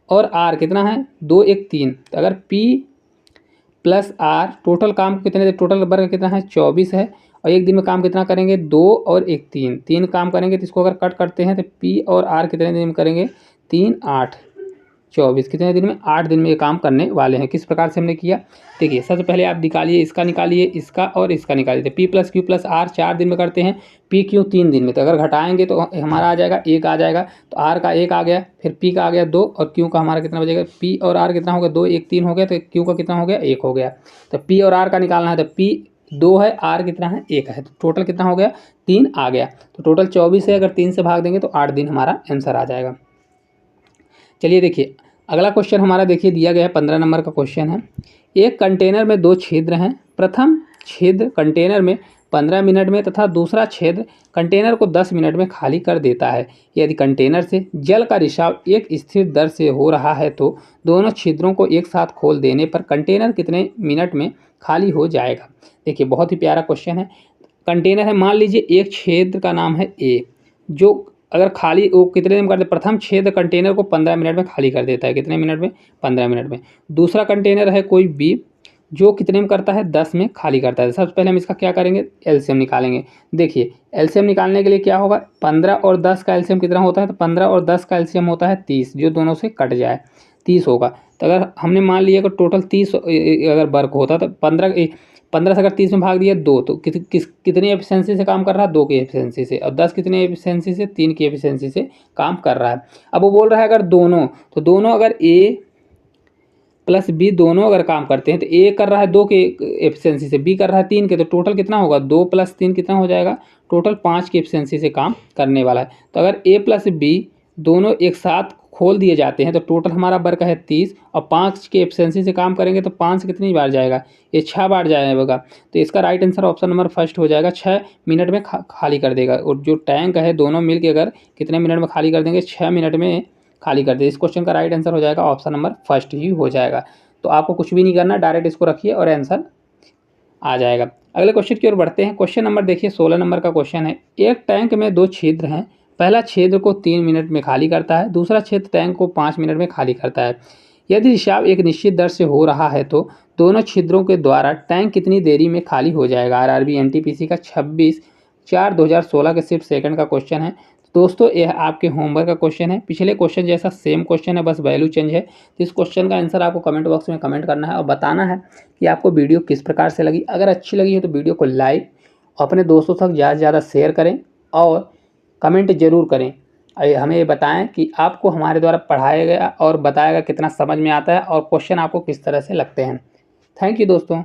और R कितना है, 2 1 3। तो अगर P प्लस आर टोटल काम कितने, टोटल वर्ग कितना है, 24 है। और एक दिन में काम कितना करेंगे, 2 और 1 3 काम करेंगे। तो इसको अगर कट करते हैं तो P और R कितने दिन में करेंगे, 3 8 24 कितने दिन में, 8 दिन में ये काम करने वाले हैं। किस प्रकार से हमने किया, देखिए सबसे पहले आप निकालिए, इसका निकालिए, इसका और इसका निकालिए। तो P + Q + R 4 दिन में करते हैं, PQ 3 दिन में। तो अगर घटाएंगे तो हमारा आ जाएगा 1 आ जाएगा, तो R का 1 आ गया, फिर P का आ गया 2 और Q का हमारा कितना बचेगा, P और R कितना हो गया 2, 1 3 हो गया, तो Q का कितना हो गया 1 हो गया। तो P और R का निकालना है, तो P 2 है, R कितना है 1 है, तो टोटल कितना हो गया 3 आ गया। तो टोटल 24 है, अगर 3 से भाग देंगे तो 8 दिन हमारा आंसर आ जाएगा। चलिए देखिए अगला क्वेश्चन हमारा देखिए दिया गया है, 15 नंबर का क्वेश्चन है। एक कंटेनर में 2 छिद्र हैं, प्रथम छिद्र कंटेनर में 15 मिनट में तथा दूसरा छिद्र कंटेनर को 10 मिनट में खाली कर देता है। यदि कंटेनर से जल का रिसाव एक स्थिर दर से हो रहा है तो दोनों छिद्रों को एक साथ खोल देने पर कंटेनर कितने मिनट में खाली हो जाएगा। देखिए बहुत ही प्यारा क्वेश्चन है। कंटेनर है, मान लीजिए एक छेद का नाम है ए, जो अगर खाली वो कितने दिन में करते, प्रथम छेद कंटेनर को 15 मिनट में खाली कर देता है। कितने मिनट में, 15 मिनट में। दूसरा कंटेनर है कोई बी, जो कितने में करता है, 10 में खाली करता है। सबसे पहले हम इसका क्या करेंगे, एलसीएम निकालेंगे। देखिए एलसीएम निकालने के लिए क्या होगा, 15 और 10 का एलसीएम कितना होता है, तो 15 और 10 का एलसीएम होता है 30, जो दोनों से कट जाए 30 होगा। तो अगर हमने मान लिया कि टोटल 30 अगर वर्क होता तो 15 से अगर 30 में भाग दिया 2, तो कितनी एफिशिएंसी से काम कर रहा है, 2 की एफिशिएंसी से। और 10 कितनी एफिशिएंसी से, 3 की एफिशिएंसी से काम कर रहा है। अब वो बोल रहा है अगर दोनों, तो दोनों अगर ए प्लस बी दोनों अगर काम करते हैं, तो ए कर रहा है 2 के एफिशिएंसी से, बी कर रहा है 3 के, तो टोटल कितना होगा, 2 + 3 कितना हो जाएगा, टोटल 5 की एफिशिएंसी से काम करने वाला है। तो अगर ए प्लस बी दोनों एक साथ खोल दिए जाते हैं तो टोटल हमारा वर्क है 30, और 5 की एफिशिएंसी से काम करेंगे तो 5 से कितनी बार जाएगा, ये 6 बार जाएगा। तो इसका right answer option number first हो जाएगा, 6 मिनट में खाली कर देगा। और जो टैंक है दोनों मिल के अगर कितने मिनट में खाली कर देंगे, 6 मिनट में खाली कर दे। इस क्वेश्चन का राइट आंसर हो जाएगा ऑप्शन नंबर फर्स्ट ही हो जाएगा। तो आपको कुछ भी नहीं करना, डायरेक्ट इसको रखिए और आंसर आ जाएगा। अगले क्वेश्चन की ओर बढ़ते हैं। क्वेश्चन नंबर देखिए 16 नंबर का क्वेश्चन है। एक टैंक में 2 छिद्र हैं, पहला छिद्र को 3 मिनट में खाली करता है, दूसरा छिद्र टैंक को 5 मिनट में खाली करता है। यदि रिसाव एक निश्चित दर से हो रहा है तो दोनों छिद्रों के द्वारा टैंक कितनी देरी में खाली हो जाएगा। आरआरबी एनटीपीसी का 26/4/2016 के सिर्फ सेकंड का क्वेश्चन है। दोस्तों यह आपके होमवर्क का क्वेश्चन है, पिछले क्वेश्चन जैसा सेम क्वेश्चन है, बस वैल्यू चेंज है। तो इस क्वेश्चन का आंसर आपको कमेंट बॉक्स में कमेंट करना है और बताना है कि आपको वीडियो किस प्रकार से लगी। अगर अच्छी लगी है तो वीडियो को लाइक, अपने दोस्तों तक ज़्यादा से ज़्यादा शेयर करें और कमेंट जरूर करें। हमें ये बताएं कि आपको हमारे द्वारा पढ़ाया गया और बताया गया कितना समझ में आता है और क्वेश्चन आपको किस तरह से लगते हैं। थैंक यू दोस्तों।